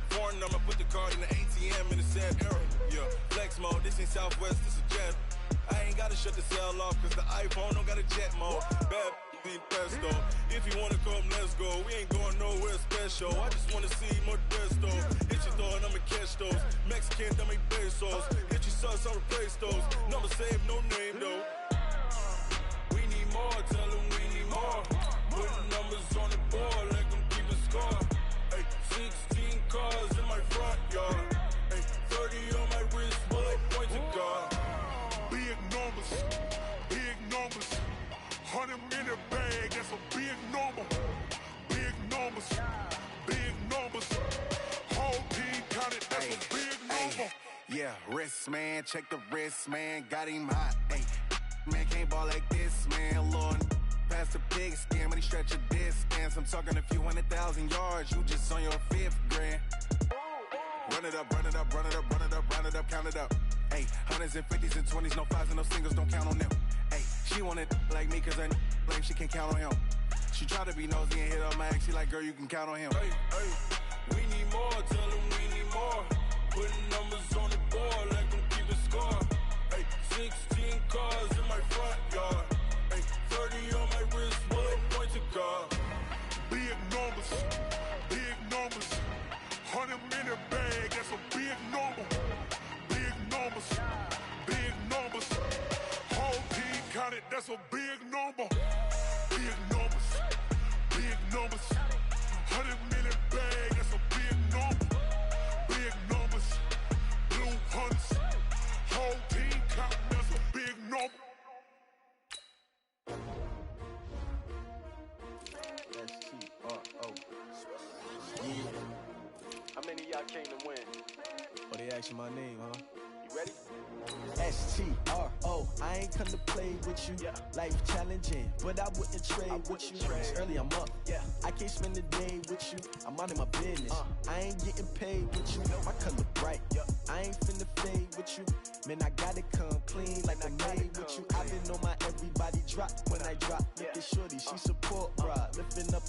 Foreign number, put the card in the ATM in the sad era. Yeah, flex mode, this ain't Southwest, this is jet. I ain't gotta shut the cell off, cause the iPhone don't got a jet mode. Bad need pesto. If you wanna come, let's go. We ain't going nowhere special. I just wanna see more Desto. Hit your door and I'ma catch those. Mexican, dame pesos. Hit your sus, I'll replace those. Number save, no name though. We need more, tell them we need more. Putting numbers on the board, let them keep a score. Ay, 16 cars in my front yard. Ay, 30 on my wrist, bullet point to God. Big numbers, big numbers. 100 minute bag, that's a big number. Big numbers, big numbers. Whole team counted, that's a big number. Yeah, wrist man, check the wrist man, got him hot. Ay, man can't ball like this, man. Lord, past the pig skin, when he stretch a distance. I'm talking a few 100,000 yards, you just on your 5th grand. Run it up, run it up, run it up, run it up, run it up, count it up. Ay, 100s and 50s and 20s, no 5s and no singles, don't count on them. Ay, she wanted like me cause her like she can count on him. She tried to be nosy and hit up my ex, she like, girl, you can count on him. Hey, hey, we need more, tell them we need more. Putting numbers on the board, let them keep a score. Hey, 16 cars in my front yard. Hey, 30 on my wrist, bullet point to God. Big numbers, big numbers. 100 minute bag, that's a big number. Big numbers, big numbers. Whole team counted, that's a big number. Big numbers, big numbers. 100 minute bag, that's a big number. Big numbers, blue hunts. Whole team counting, that's a big number. S-T-R-O. Yeah. How many of y'all came to win? Oh, they asking my name, huh? You ready? S-T-R-O. I ain't come to play with you. Yeah. Life challenging, but I wouldn't trade with you. It's early, I'm up. Yeah. I can't spend the day with you. I'm out of my business. I ain't getting paid with you. My color bright. I ain't finna fade with you. Man, I gotta come clean like I made with you. I've been on my everybody drop when I drop. Look at shorty, she support ride. Lifting up,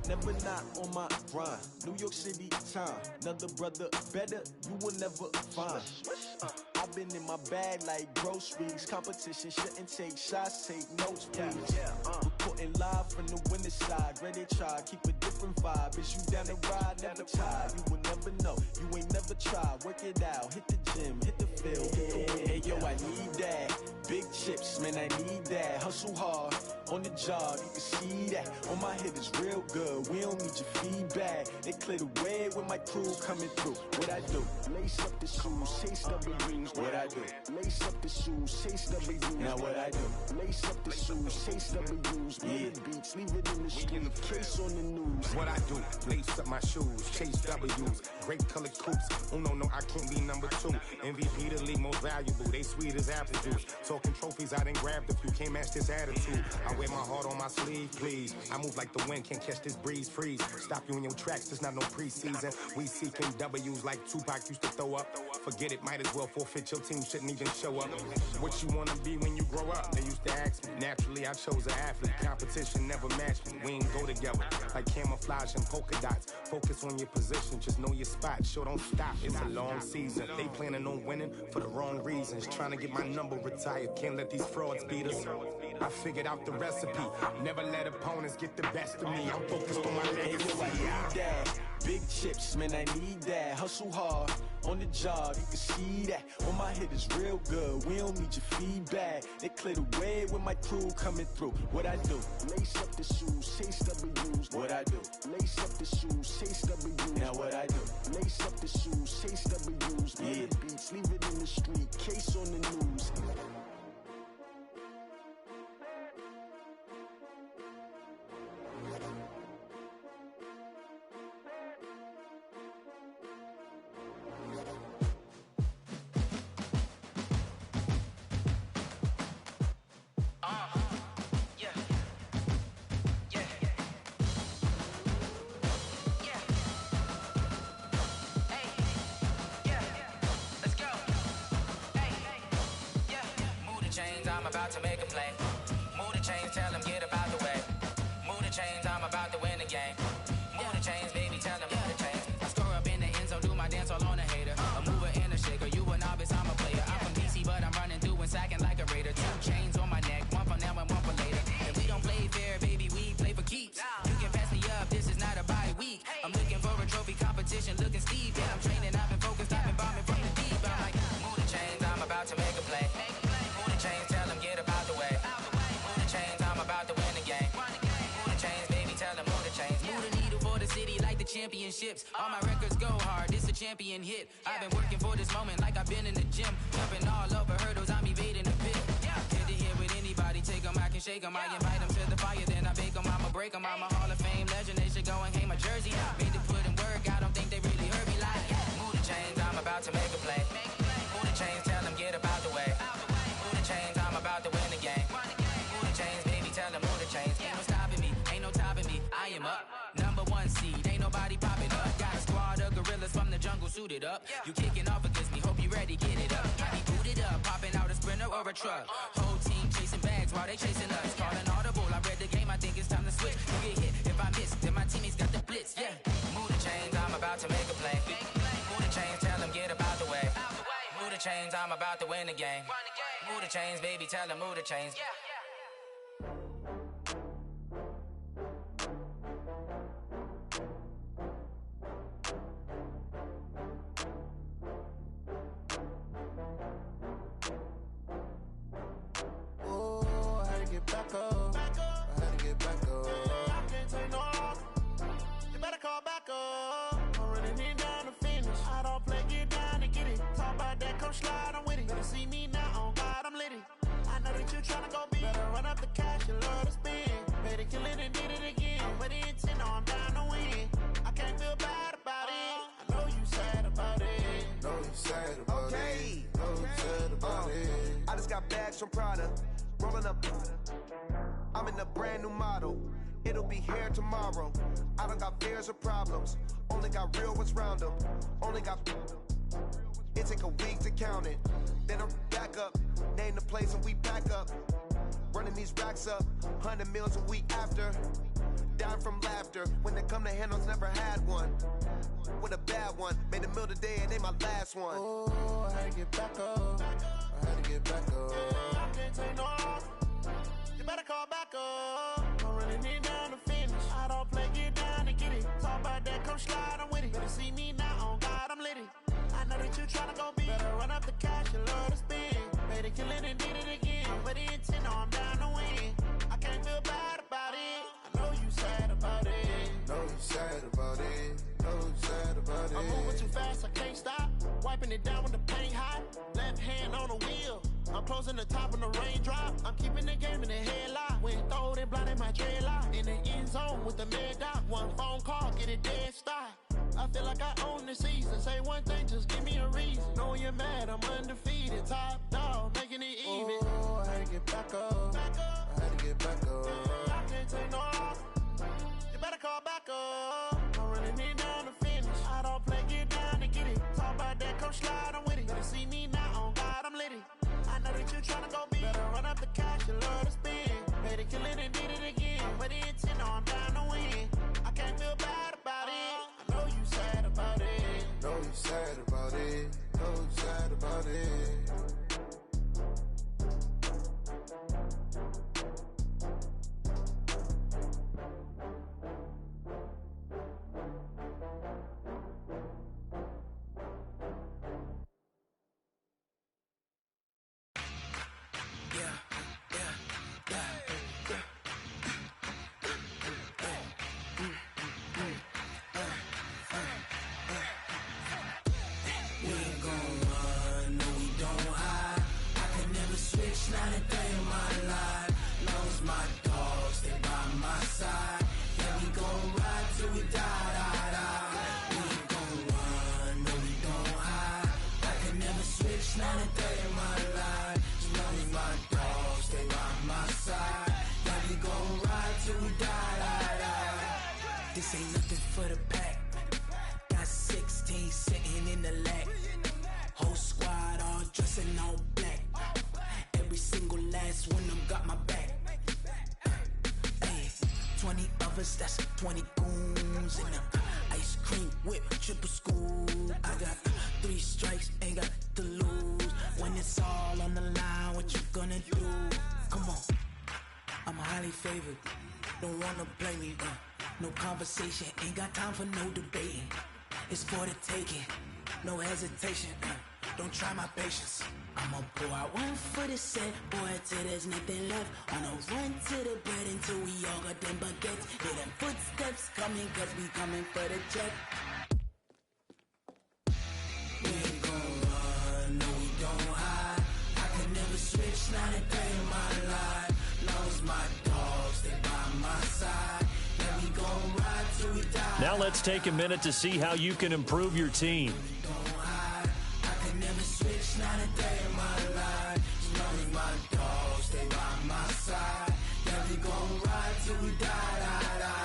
never not on my grind. New York City time, another brother better, you will never find. I've been in my bag like groceries. Competition shouldn't take shots, take notes, please. Reporting live from the winning side. Ready to try, keep a different vibe. Is you down the ride, never tired. You will never know, you ain't never tried. Work it out, hit the gym, hit the field. Hey yo, I need that. Big chips, man, I need that. Hustle hard, on the job, you can see that. On my head is real good, we don't need your feedback. They clear the way with my crew coming through. What I do? Lace up the shoes, chase W's. What I do? Lace up the shoes, chase W's. Now what I do? Lace up the shoes, chase W's. Yeah. Beats, leave it in the street, case on the news. What I do? Lace up my shoes, chase W's. Great colored coops. Uno, no, I can't be number 2. MVP, the league most valuable. They sweet as apple juice. Talking trophies, I done grabbed a few. Can't match this attitude. I wear my heart on my sleeve, please. I move like the wind, can't catch this breeze, freeze. Stop you in your tracks, there's not no preseason. We seeking W's like Tupac used to throw up. Forget it, might as well forfeit, your team shouldn't even show up. What you wanna be when you grow up? They used to ask me. Naturally, I chose an athlete. Competition never matched me. We ain't go together. Like camouflage and polka dots. Focus on your position, just know your spot. Show don't stop, it's a long season. They planning on winning for the wrong reasons. Trying to get my number retired, can't let these frauds beat us. I figured out the recipe. Never let opponents get the best of me. I'm focused on my legacy. I need that. Big chips, man, I need that. Hustle hard, on the job, you can see that. On my head is real good, we don't need your feedback. They clear the way with my crew coming through. What I do? Lace up the shoes, chase W's. What I do? Lace up the shoes, chase W's. Now what I do? Lace up the shoes, chase W's. Yeah. Beats, leave it in the street, case on the news. I'm about to make a play. Move the chains, tell them get about the way. Move the chains, I'm about to win the game. Move the chains, baby, tell them move the chains. later. 2 chains on my neck, one for now and one for later. If we don't play fair, baby, we play for keeps. You can pass me up, this is not a bye week. I'm looking for a trophy competition, looking steep. Yeah, I'm training, I've been focused, I've been bombing from the deep. I'm like, move the chains, I'm about to make a play. Move the chains, tell them get about the way. Move the chains, I'm about to win the game. Move the chains, baby, tell them move the chains. Move the needle for the city like the championships. All my records go hard, this a champion hit. I've been working for this moment like I've been in the gym. Jumping all over hurdles, I'm evading the pit. Head to head with anybody, take them, I can shake them. I invite them to the fire, then I bake them, I'ma break them. I'm a Hall of Fame legend, they should go and hang my jersey. Made to put in work, I don't think they really heard me like. Move the chains, I'm about to make a play. Move the chains, tell them get about the way. Move the chains, I'm about to win the game. Move the chains, baby, tell them move the chains. Ain't no stopping me, ain't no topping me, I am up. Number 1 seed, ain't nobody popping up. Got a squad of gorillas from the jungle suited up. You kicking off against me, hope you ready, get it up. I be booted up, popping out a sprinter or a truck. Whole team chasing bags while they chasing us. Calling audible, I read the game, I think it's time to switch. You get hit, if I miss, then my teammates got the blitz, yeah. Move the chains, I'm about to make a play. Move the chains, tell them get about the way. Move the chains, I'm about to win the game. Move the chains, baby, tell them move the chains. Back up. I had to get back up. I can't take no loss. You better call back up. I'm running in down the finish. I don't play, get down and get it. Talk about that, come slide, I'm with it. Better see me now, on God, I'm lit it. I know that you tryna go big. Better run up the cash, you love to spend. Better kill it and did it again. With the intent, I'm down to win. I can't feel bad about it. I know you sad about it. Know you sad about it. Know you sad about it. I just got bags from Prada. Rolling up, I'm in a brand new model. It'll be here tomorrow. I don't got fears or problems. Only got real ones round them. Only got. It take a week to count it. Then I'm back up. Name the place and we back up. Running these racks up. 100 meals a week after. Down from laughter. When they come to handles, never had one. With a bad one. Made a meal today and they my last one. Oh, I had to get back up. I had to get back up. I can't take no loss. You better call back up. I'm running in down the finish. I don't play, get down and get it. Talk about that, come slide, I'm with it. Better see me now, on God, I'm lit it. I know that you tryna go big. Better run up the cash, you love to spend. Better kill it and did it again. With the intent, I'm down to win. I can't feel bad about it. I know you sad about it. Know you sad about it. Know you sad about it. I'm moving too fast, I can't stop. Wiping it down when the paint hot. Left hand on the wheel. I'm closing the top of the raindrop. I'm keeping the game in the headlock. When throwed and blinded my dreadlock. In the end zone with the mad dot. One phone call, get it dead stop. I feel like I own the season. Say one thing, just give me a reason. Knowing you're mad, I'm undefeated. Top dog, making it even. Oh, I had to get back up. I had to get back up. I can't take no loss. You better call back up. I'm running in down the finish. I don't play, get down and get it. Talk about that, come slide, I'm with it. Better see me now, on God, I'm lit it. I know that you tryna go big. Better run up the cash, you love to spend. Better kill it and did it again. With the intent, I'm down to win. I can't feel bad about it. I know you sad about it. Know you sad about it. Know you sad about it. Not a day in my life. Long as my dogs stay by my side. Yeah, we gon' ride till we die. We ain't gon' run, no we don't hide. I can never switch, not a day in my life. As long as my dogs stay by my side. Yeah, we gon' ride till we die. This ain't nothing for the pack. Got 16 sitting in the lap. Whole squad all dressing all black. Every single last one of them got my back. Ay, 20 of us, that's 20 goons. And ice cream whip, triple scoop. I got 3 strikes, ain't got to lose. When it's all on the line, what you gonna do? highly favored. Don't wanna play me, no conversation. Ain't got time for no debating. It's for the taking, no hesitation. Don't try my patience. I'ma pour out one for the set, boy, till there's nothing left. On a run to the bread until we all got them baguettes. Hear them footsteps coming, cause we coming for the check. We ain't gon' run, no we don't hide. I can never switch, not a day in my life. Long as my dogs, they by my side. Yeah, we gon' ride till we die. Now let's take a minute to see how you can improve your team. Never switch, not a day in my life. As long as my dogs stay by my side. Yeah, we gon' ride till we die, die, die.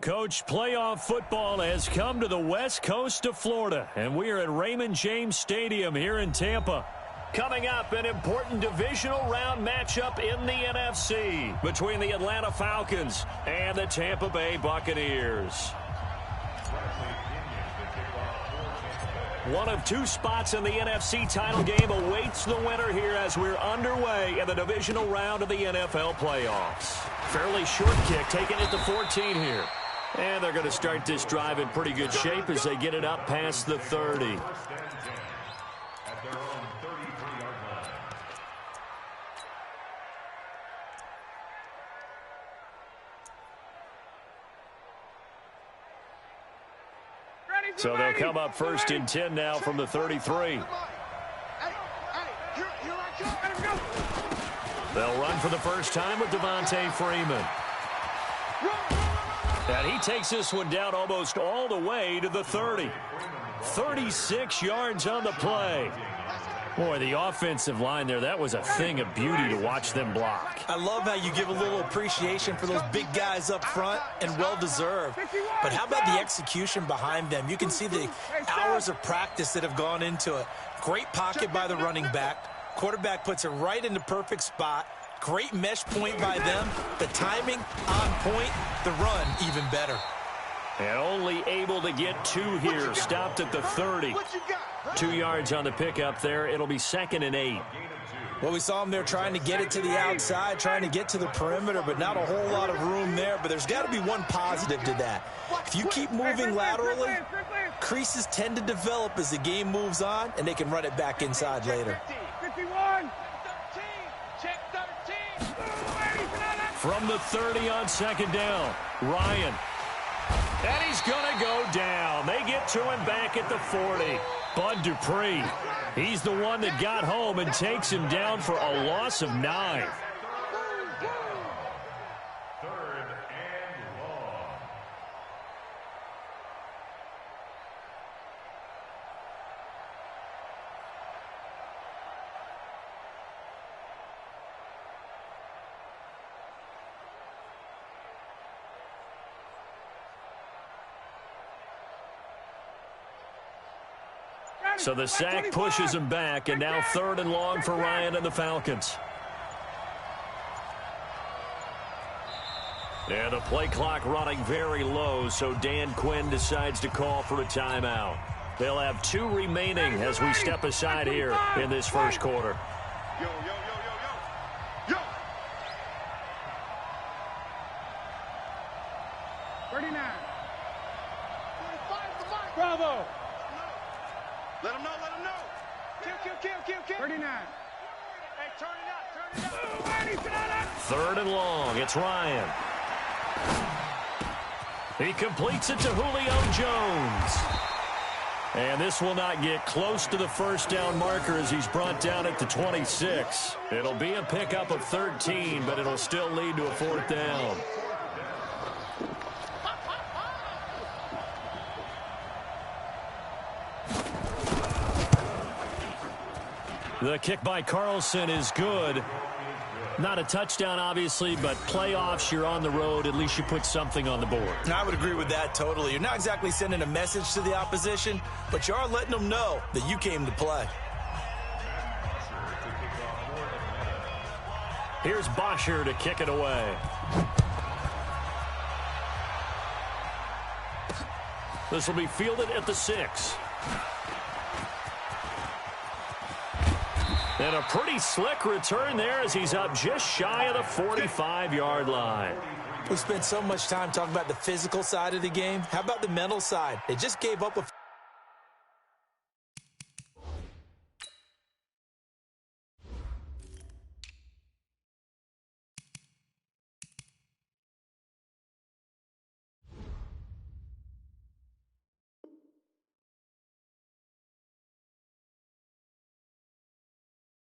Coach, playoff football has come to the west coast of Florida, and we are at Raymond James Stadium here in Tampa. Coming up, an important divisional round matchup in the NFC between the Atlanta Falcons and the Tampa Bay Buccaneers. One of two spots in the NFC title game awaits the winner here as we're underway in the divisional round of the NFL playoffs. Fairly short kick, taking it to 14 here. And they're going to start this drive in pretty good shape as they get it up past the 30. So they'll come up first and 10 now from the 33. They'll run for the first time with Devontae Freeman. And he takes this one down almost all the way to the 30. 36 yards on the play. Boy, the offensive line there, that was a thing of beauty to watch them block. I love how you give a little appreciation for those big guys up front, and well-deserved. But how about the execution behind them? You can see the hours of practice that have gone into it. Great pocket by the running back. Quarterback puts it right in the perfect spot. Great mesh point by them. The timing on point. The run even better. And only able to get two here. Stopped at the 30. 2 yards on the pickup there. It'll be 2nd and 8. Well, we saw him there trying to get it to the outside, trying to get to the perimeter, but not a whole lot of room there. But there's got to be one positive to that. If you keep moving laterally, creases tend to develop as the game moves on, and they can run it back inside later. 51. From the 30 on 2nd down, Ryan. And he's going to go down. They get to him back at the 40. Bud Dupree, he's the one that got home and takes him down for a loss of 9. So the sack pushes him back, and now 3rd and long for Ryan and the Falcons. And the play clock running very low, so Dan Quinn decides to call for a timeout. They'll have 2 remaining as we step aside here in this first quarter. Yo, yo, yo, yo, yo. Yo. 39. Bravo. Let him know, let him know. Kill. 39. Hey, turn it up. 3rd and long. It's Ryan. He completes it to Julio Jones. And this will not get close to the first down marker as he's brought down at the 26. It'll be a pickup of 13, but it'll still lead to a 4th down. The kick by Carlson is good. Not a touchdown, obviously, but playoffs, you're on the road. At least you put something on the board. I would agree with that totally. You're not exactly sending a message to the opposition, but you are letting them know that you came to play. Here's Bosher to kick it away. This will be fielded at the 6. And a pretty slick return there as he's up just shy of the 45-yard line. We spent so much time talking about the physical side of the game. How about the mental side? They just gave up a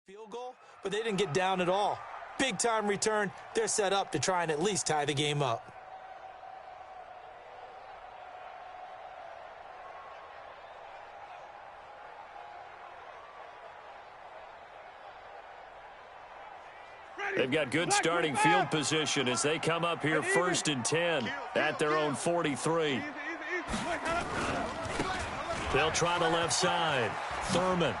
field goal, but they didn't get down at all. Big time return. They're set up to try and at least tie the game up. They've got good starting field position as they come up here 1st and 10 at their own 43. They'll try the left side. Thurman.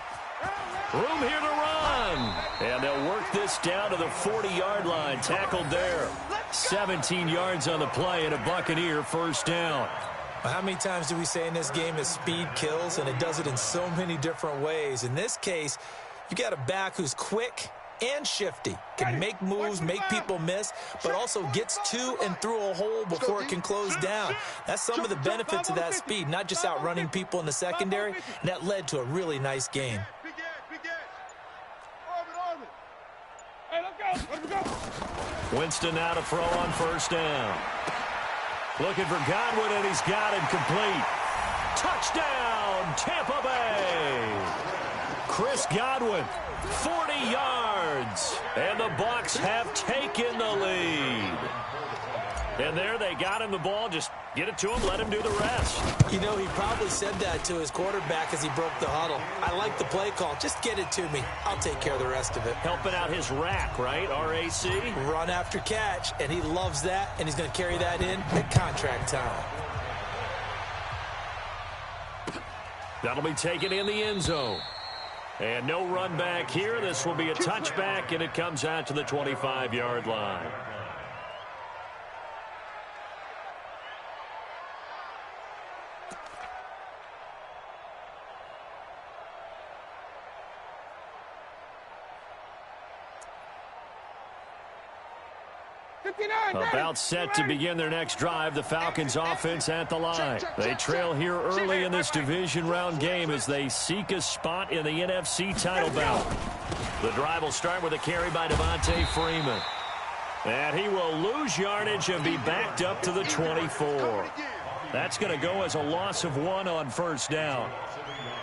Room here to run. And they'll work this down to the 40-yard line. Tackled there. 17 yards on the play and a Buccaneer 1st down. How many times do we say in this game that speed kills, and it does it in so many different ways? In this case, you got a back who's quick and shifty, can make moves, make people miss, but also gets to and through a hole before it can close down. That's some of the benefits of that speed, not just outrunning people in the secondary, and that led to a really nice game. Winston now to throw on 1st down. Looking for Godwin, and he's got him complete. Touchdown, Tampa Bay. Chris Godwin, 40 yards. And the Bucs have taken the lead. And there they got him the ball. Just get it to him, let him do the rest. You know, he probably said that to his quarterback as he broke the huddle. I like the play call. Just get it to me. I'll take care of the rest of it. Helping out his rack, right? RAC. Run after catch, and he loves that, and he's going to carry that in at contract time. That'll be taken in the end zone. And no run back here. This will be a touchback, and it comes out to the 25-yard line. About set to begin their next drive. The Falcons offense at the line. They trail here early in this division round game as they seek a spot in the NFC title bout. The drive will start with a carry by Devontae Freeman. And he will lose yardage and be backed up to the 24. That's going to go as a loss of 1 on 1st down.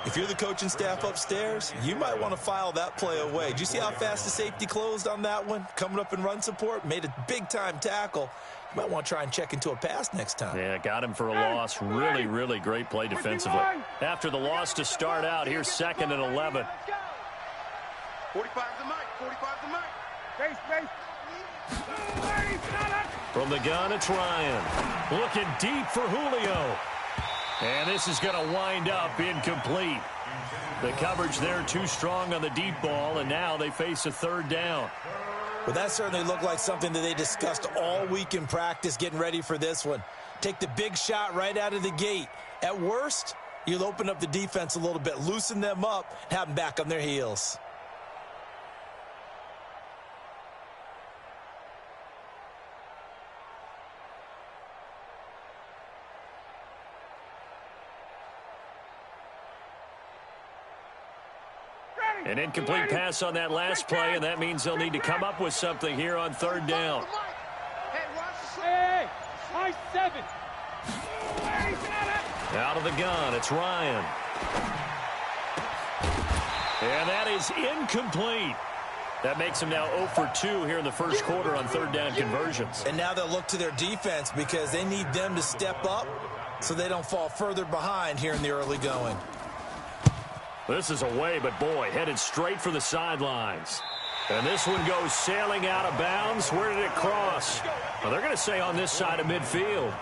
If you're the coaching staff upstairs, you might want to file that play away. Did you see how fast the safety closed on that one? Coming up in run support, made a big-time tackle. You might want to try and check into a pass next time. Yeah, got him for a loss. Really, really great play defensively. After the loss to start out, here's 2nd and 11. 45 the mic, 45 the mic. From the gun, it's Ryan. Looking deep for Julio. And this is going to wind up incomplete. The coverage there too strong on the deep ball, and now they face a third down. Well, that certainly looked like something that they discussed all week in practice getting ready for this one. Take the big shot right out of the gate. At worst, you'll open up the defense a little bit, loosen them up, and have them back on their heels. An incomplete pass on that last play, and that means they'll need to come up with something here on third down. Hey, high 7. Out of the gun, it's Ryan. And that is incomplete. That makes them now 0 for 2 here in the first quarter on third down conversions. And now they'll look to their defense because they need them to step up so they don't fall further behind here in the early going. This is away, but boy, headed straight for the sidelines. And this one goes sailing out of bounds. Where did it cross? Well, they're going to say on this side of midfield.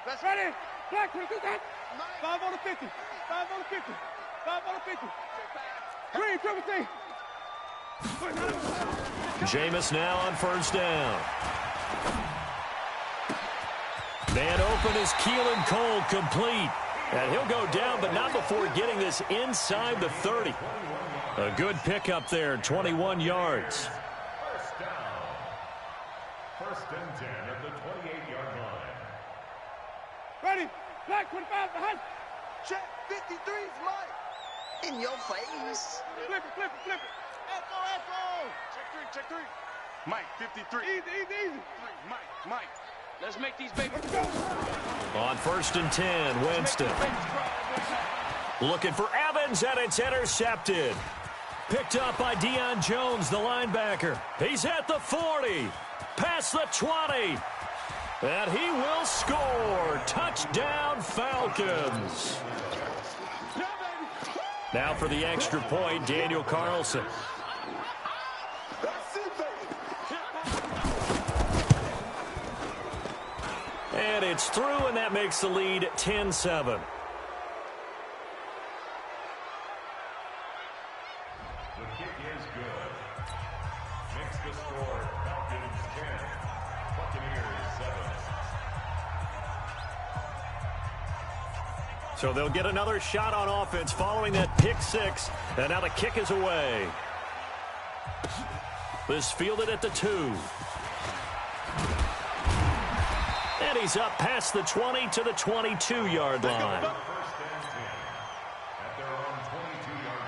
That's ready. Black, we do that. 5 on the 50. 5 on the 50. 5 on the 50. Green, 3 Jameis now on first down. Man open is Keelan Cole, complete. And he'll go down, but not before getting this inside the 30. A good pickup there, 21 yards. First down. 1st and 10 at the 28-yard line. Ready. Black, 25 behind. Check 53's Mike. In your face. Flip it, flip it, flip it. Echo. Check 3. Mike, 53. Easy. Mike. Let's make these babies. On 1st and 10, Winston. Looking for Evans, and it's intercepted. Picked up by Deion Jones, the linebacker. He's at the 40. Past the 20. And he will score. Touchdown, Falcons. Now for the extra point, Daniel Carlson. And it's through, and that makes the lead 10-7. The kick is good. Makes the score Falcons 10, Buccaneers 7. So they'll get another shot on offense following that pick six, and now the kick is away. This fielded at the 2. And he's up past the 20 to the 22-yard line. 1st and 10 at their own 22-yard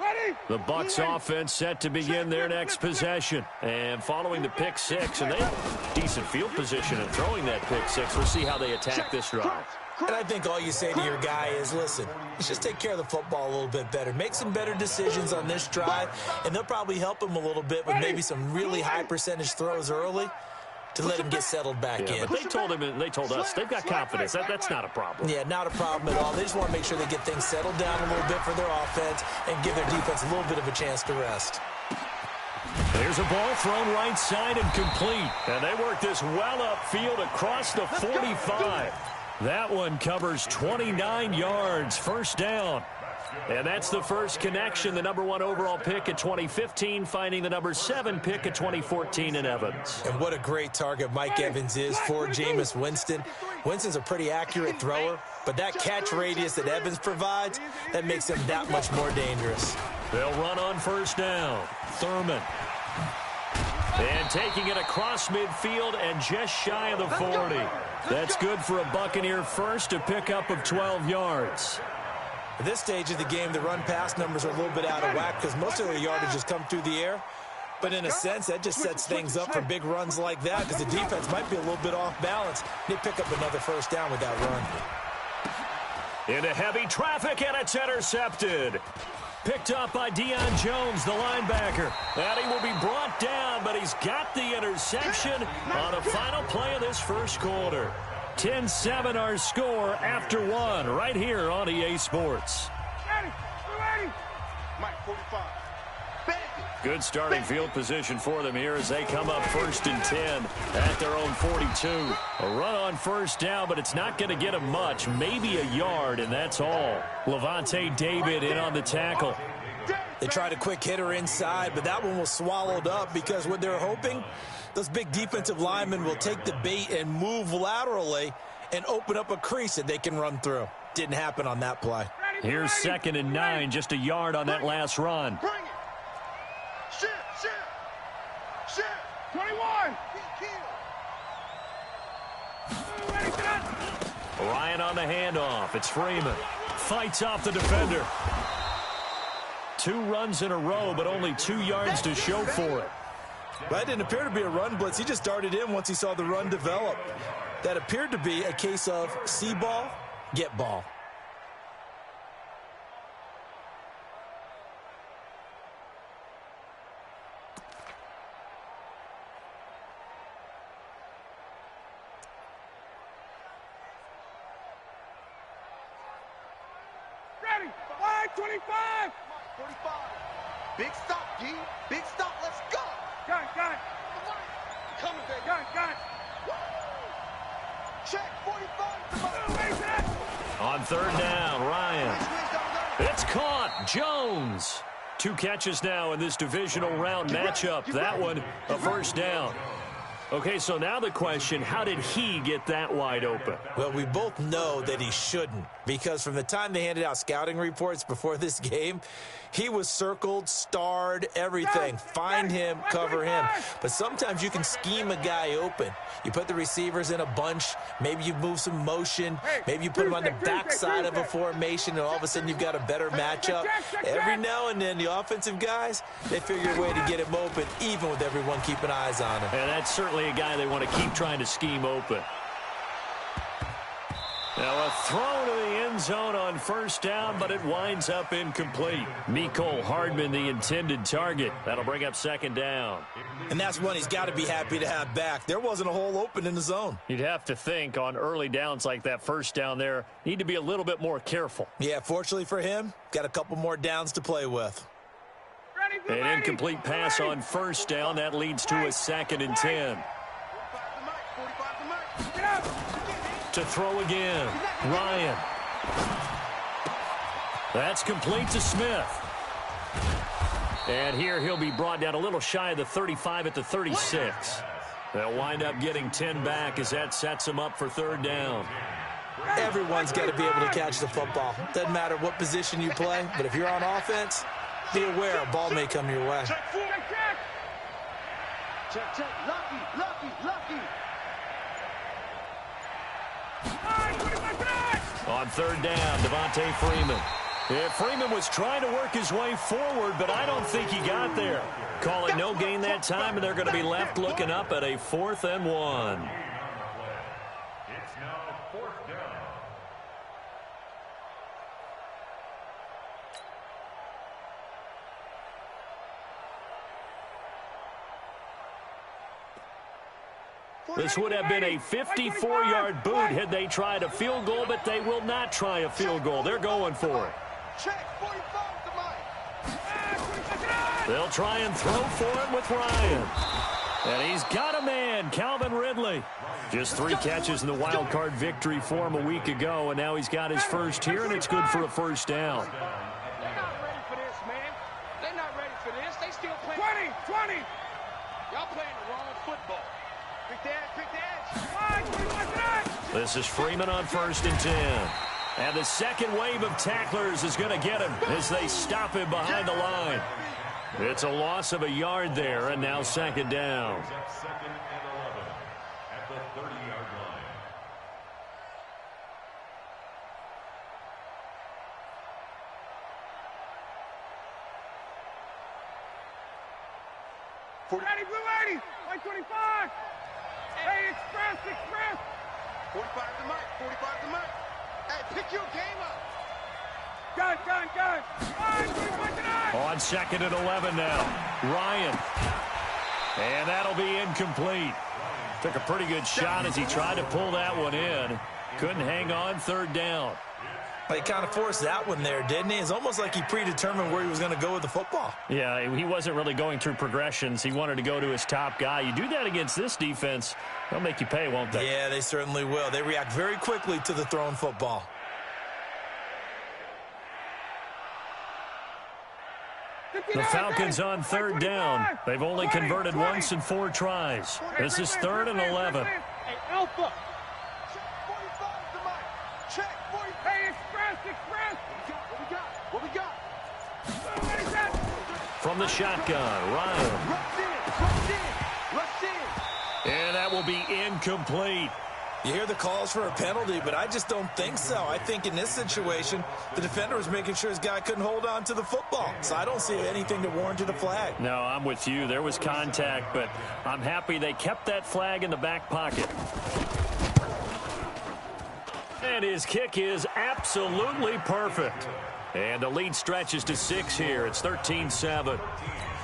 line. Ready. The Bucs offense set to begin their next possession. And following the pick six, and they have decent field position in throwing that pick six. We'll see how they attack this drive. And I think all you say to your guy is, listen, let's just take care of the football a little bit better. Make some better decisions on this drive, and they'll probably help him a little bit with maybe some really high percentage throws early to let him get settled back in. But they told him, and they told us, they've got confidence. That's not a problem. Yeah, not a problem at all. They just want to make sure they get things settled down a little bit for their offense and give their defense a little bit of a chance to rest. There's a ball thrown right side and complete. And they work this well upfield across the 45. That one covers 29 yards, first down. And that's the first connection, the number 1 overall pick in 2015, finding the number 7 pick in 2014 in Evans. And what a great target Mike Evans is for Jameis Winston. Winston's a pretty accurate thrower, but that catch radius that Evans provides, that makes him that much more dangerous. They'll run on first down. Thurman. And taking it across midfield and just shy of the 40. That's good for a Buccaneer first, to pick up of 12 yards. At this stage of the game, the run-pass numbers are a little bit out of whack because most of their yardage has come through the air. But in a sense, that just sets things up for big runs like that because the defense might be a little bit off balance. They pick up another first down with that run. Into heavy traffic, and it's intercepted. Picked up by Deion Jones, the linebacker. And he will be brought down, but he's got the interception on a final play of this first quarter. 10-7 our score after 1 right here on EA Sports. Ready. Mike, 45. Good starting field position for them here as they come up 1st and 10 at their own 42. A run on first down, but it's not going to get them much. Maybe a yard, and that's all. Lavonte David in on the tackle. They tried a quick hitter inside, but that one was swallowed up because what they're hoping, those big defensive linemen will take the bait and move laterally and open up a crease that they can run through. Didn't happen on that play. Here's 2nd and 9, just a yard on that last run. Bring it. Shift. 21. Ryan on the handoff. It's Freeman. Fights off the defender. 2 runs in a row, but only 2 yards to show for it. That didn't appear to be a run blitz. He just darted in once he saw the run develop. That appeared to be a case of see ball, get ball. Ready. 5:25. 45. Big stop, G. Big stop. Let's go. Gun. Coming, baby. Gun. Check 45. On 3rd down, Ryan. It's caught. Jones. 2 catches now in this divisional round matchup. That one, a 1st down. Okay, so now the question, how did he get that wide open? Well, we both know that he shouldn't, because from the time they handed out scouting reports before this game, he was circled, starred, everything. Find him, cover him. But sometimes you can scheme a guy open. You put the receivers in a bunch. Maybe you move some motion. Maybe you put them on the backside of a formation, and all of a sudden you've got a better matchup. Every now and then, the offensive guys, they figure a way to get him open, even with everyone keeping eyes on him. And that's certainly a guy they want to keep trying to scheme open. Now a throw to the end zone on 1st down, but it winds up incomplete. Mecole Hardman, the intended target. That'll bring up 2nd down. And that's one he's got to be happy to have back. There wasn't a hole open in the zone. You'd have to think on early downs like that 1st down there, need to be a little bit more careful. Yeah, fortunately for him, got a couple more downs to play with. An incomplete pass on 1st down. That leads to a 2nd and 10. To throw again, Ryan. That's complete to Smith. And here he'll be brought down a little shy of the 35 at the 36. They'll wind up getting 10 back as that sets them up for 3rd down. Everyone's got to be able to catch the football. Doesn't matter what position you play, but if you're on offense, be aware a ball may come your way. Check. Lucky. On 3rd down, Devontae Freeman. Yeah, Freeman was trying to work his way forward, but I don't think he got there. Calling no gain that time, and they're going to be left looking up at a 4th and 1. It's now 4th down. This would have been a 54-yard boot had they tried a field goal, but they will not try a field goal. They're going for it. They'll try and throw for it with Ryan. And he's got a man, Calvin Ridley. Just 3 catches in the wild card victory for him a week ago, and now he's got his first here, and it's good for a 1st down. They're not ready for this, man. They're not ready for this. They still playing. 20. Y'all playing the wrong football. Pick the edge. This is Freeman on 1st and 10. And the second wave of tacklers is going to get him as they stop him behind the line. It's a loss of a yard there, and now 2nd down. 2nd and 11 at the 30-yard line. Ready, blue 80. 125. Hey, express. 45 to Mike. Hey, pick your game up. Gun. On 2nd and 11 now. Ryan. And that'll be incomplete. Took a pretty good shot as he tried to pull that one in. Couldn't hang on. 3rd down. He kind of forced that one there, didn't he? It's almost like he predetermined where he was going to go with the football. Yeah, he wasn't really going through progressions. He wanted to go to his top guy. You do that against this defense, they'll make you pay, won't they? Yeah, they certainly will. They react very quickly to the thrown football. The Falcons on third down. They've only converted once in 4 tries. This is 3rd and 11. Hey, Alpha. Check. Hey, express. What we got? From the shotgun, Ryan. Rush in. And that will be incomplete. You hear the calls for a penalty, but I just don't think so. I think in this situation, the defender was making sure his guy couldn't hold on to the football. So I don't see anything that warranted a flag. No, I'm with you. There was contact, but I'm happy they kept that flag in the back pocket. And his kick is absolutely perfect. And the lead stretches to 6 here. It's 13-7.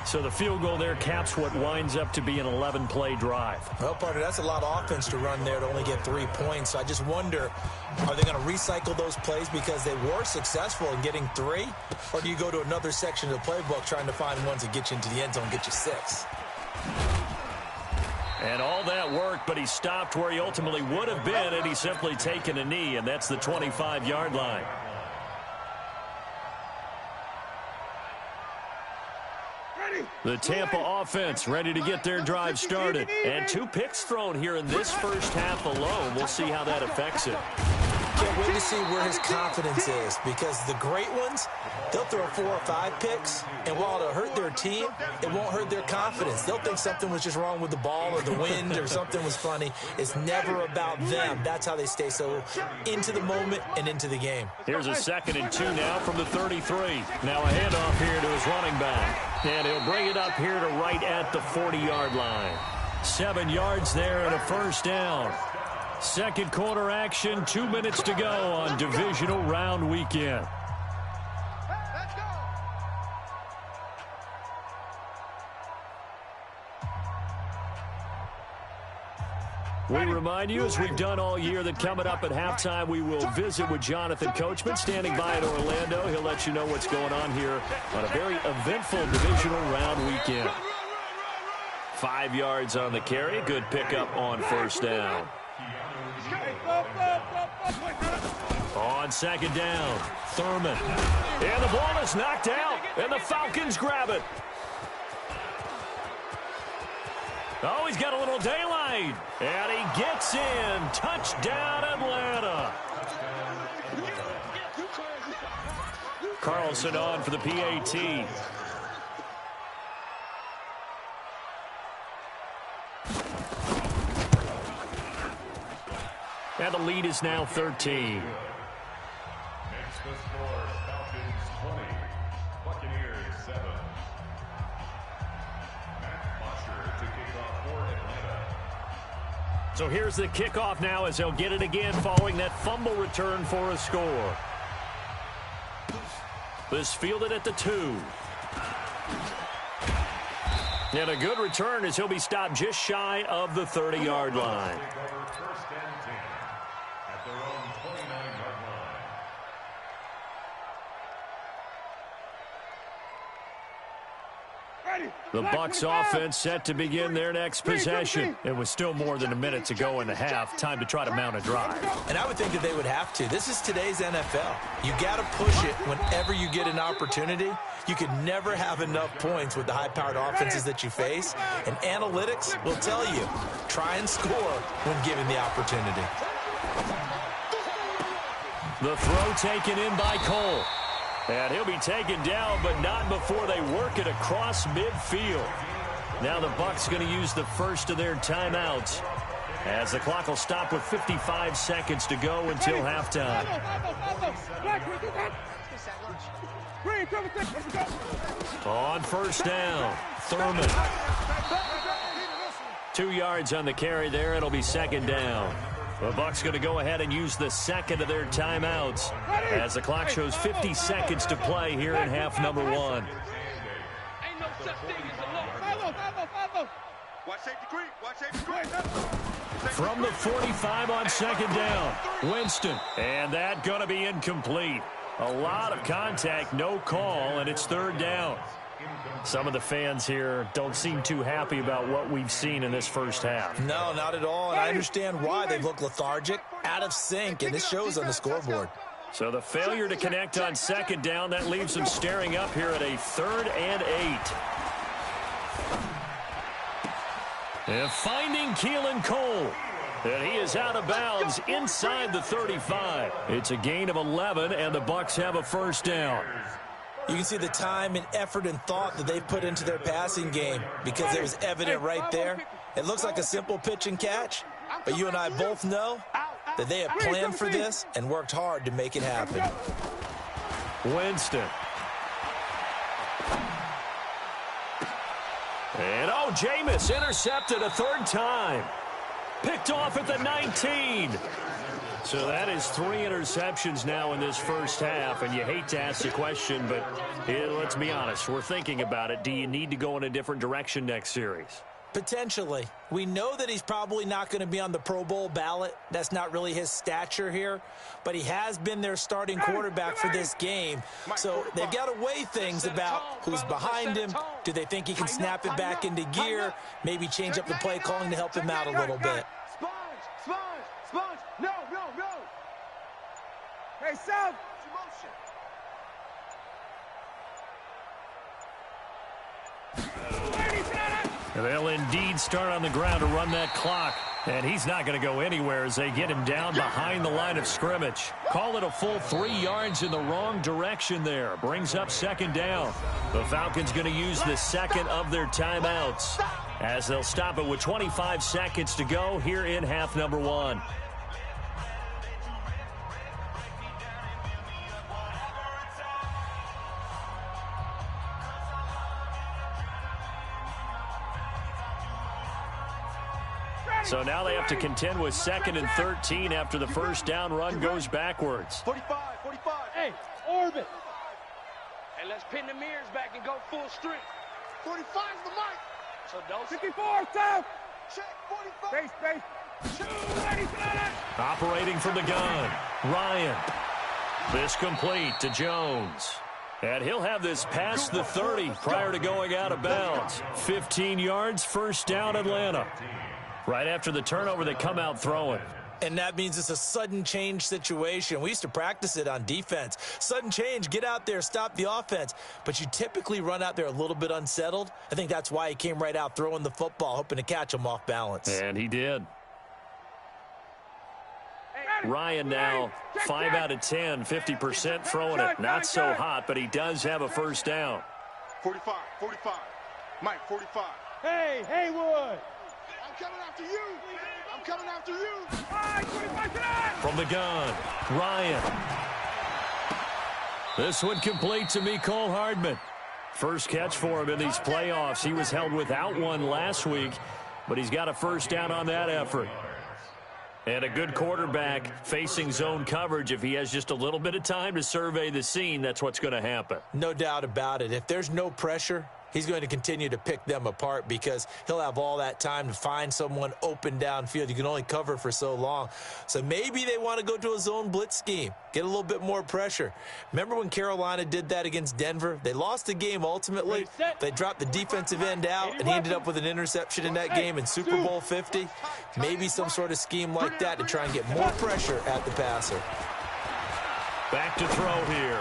So the field goal there caps what winds up to be an 11-play drive. Well, partner, that's a lot of offense to run there to only get 3 points. So I just wonder, are they going to recycle those plays because they were successful in getting 3? Or do you go to another section of the playbook trying to find ones that get you into the end zone and get you 6? And all that worked, but he stopped where he ultimately would have been had he simply taken a knee, and that's the 25-yard line. The Tampa offense ready to get their drive started. And 2 picks thrown here in this first half alone. We'll see how that affects it. Can't wait to see where his confidence is, because the great ones, they'll throw 4 or 5 picks, and while it'll hurt their team, it won't hurt their confidence. They'll think something was just wrong with the ball or the wind or something was funny. It's never about them. That's how they stay so into the moment and into the game. Here's a 2nd and 2 now from the 33. Now a handoff here to his running back. And he'll bring it up here to right at the 40-yard line. 7 yards there and a first down. Second quarter action, 2 minutes to go on divisional round weekend. We remind you, as we've done all year, that coming up at halftime, we will visit with Jonathan Coachman, standing by in Orlando. He'll let you know what's going on here on a very eventful divisional round weekend. 5 yards on the carry. Good pickup on first down. On second down, Thurman. And the ball is knocked out, and the Falcons grab it. Oh, he's got a little daylight, and he gets in. Touchdown, Atlanta. Carlson on for the PAT. And the lead is now 13. Makes the score Falcons 20, Buccaneers 7. Matt Bosher to kick off for Atlanta. So here's the kickoff now as they'll get it again following that fumble return for a score. This fielded at the 2. And a good return as he'll be stopped just shy of the 30-yard line. First and 10 at their own 29-yard line. The Bucs offense set to begin their next possession. It was still more than a minute to go in the half. Time to try to mount a drive. And I would think that they would have to. This is today's NFL. You got to push it whenever you get an opportunity. You can never have enough points with the high-powered offenses that you face. And analytics will tell you, try and score when given the opportunity. The throw taken in by Cole. And he'll be taken down, but not before they work it across midfield. Now the Bucs going to use the first of their timeouts, as the clock will stop with 55 seconds to go until halftime. On first down, Thurman. 2 yards on the carry there. It'll be second down. The Bucs going to go ahead and use the second of their timeouts as the clock shows 50 seconds to play here in half number 1. Watch safety creep. Watch safety creep. From the 45 on second down, Winston. And that going to be incomplete. A lot of contact, no call, and it's third down. Some of the fans here don't seem too happy about what we've seen in this first half. No, not at all, and I understand why. They've looked lethargic, out of sync, and this shows on the scoreboard. So the failure to connect on second down, that leaves them staring up here at a 3rd and 8. And finding Keelan Cole. And he is out of bounds inside the 35. It's a gain of 11, and the Bucs have a first down. You can see the time and effort and thought that they've put into their passing game because it was evident right there. It looks like a simple pitch and catch, but you and I both know that they have planned for this and worked hard to make it happen. Winston. And Jameis intercepted a 3rd time. Picked off at the 19. So that is 3 interceptions now in this first half, and you hate to ask the question, but let's be honest, we're thinking about it. Do you need to go in a different direction next series? Potentially. We know that he's probably not going to be on the Pro Bowl ballot. That's not really his stature here, but he has been their starting quarterback for this game. So they've got to weigh things about who's behind him. Do they think he can snap it back into gear? Maybe change up the play calling to help him out a little bit. Sponge! No! Hey, Sam! They'll indeed start on the ground to run that clock. And he's not going to go anywhere as they get him down behind the line of scrimmage. Call it a full 3 yards in the wrong direction there. Brings up second down. The Falcons going to use the second of their timeouts as they'll stop it with 25 seconds to go here in half number 1. So now they have to contend with 2nd and 13 after the first down run goes backwards. 45. Hey, orbit. Hey, let's pin the mirrors back and go full strength. 45's the mic. So don't. 54, Sam. Check 45. Space. Operating from the gun, Ryan. This complete to Jones. And he'll have this past the 30 prior to going out of bounds. 15 yards, first down Atlanta. Right after the turnover, they come out throwing. And that means it's a sudden change situation. We used to practice it on defense. Sudden change, get out there, stop the offense. But you typically run out there a little bit unsettled. I think that's why he came right out throwing the football, hoping to catch him off balance. And he did. Ryan now 5 out of 10, 50% throwing it. Not so hot, but he does have a first down. 45. Mike, 45. Hey, Haywood. I'm coming after you. From the gun, Ryan. This one complete to Mecole Hardman. First catch for him in these playoffs. He was held without one last week, but he's got a first down on that effort. And a good quarterback facing zone coverage. If he has just a little bit of time to survey the scene, that's what's going to happen. No doubt about it. If there's no pressure, he's going to continue to pick them apart because he'll have all that time to find someone open downfield. You can only cover for so long. So maybe they want to go to a zone blitz scheme, get a little bit more pressure. Remember when Carolina did that against Denver? They lost the game ultimately. They dropped the defensive end out, and he ended up with an interception in that game in Super Bowl 50. Maybe some sort of scheme like that to try and get more pressure at the passer. Back to throw here.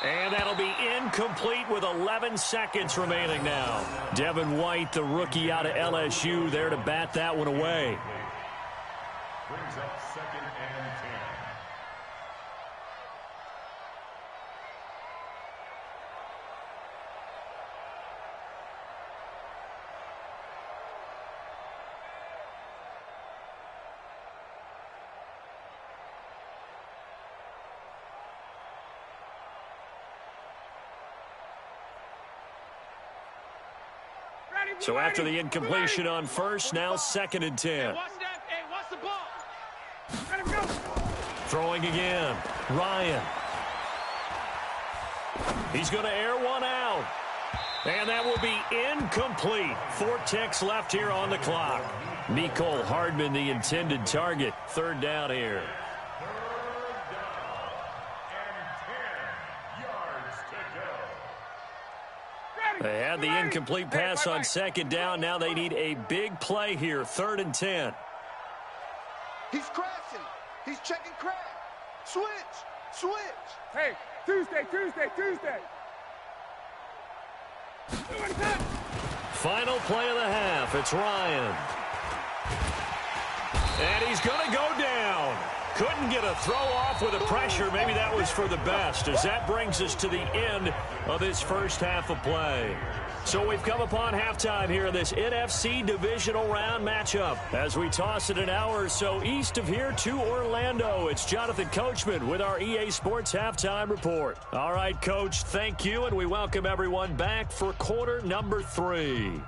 And that'll be incomplete with 11 seconds remaining now. Devin White, the rookie out of LSU, there to bat that one away. Brings up 2nd and 10. So after the incompletion on first, now 2nd and 10. Watch the ball. Let him go. Throwing again, Ryan. He's going to air one out. And that will be incomplete. 4 ticks left here on the clock. Mecole Hardman, the intended target. 3rd down here. They had the incomplete pass on 2nd down. Now they need a big play here. 3rd and 10. He's crashing. He's checking crash. Switch. Hey, Tuesday. Final play of the half. It's Ryan. And he's going to go down. Couldn't get a throw off with the pressure. Maybe that was for the best, as that brings us to the end of this first half of play. So we've come upon halftime here in this NFC divisional round matchup. As we toss it an hour or so east of here to Orlando, it's Jonathan Coachman with our EA Sports Halftime Report. All right, Coach, thank you, and we welcome everyone back for quarter number 3.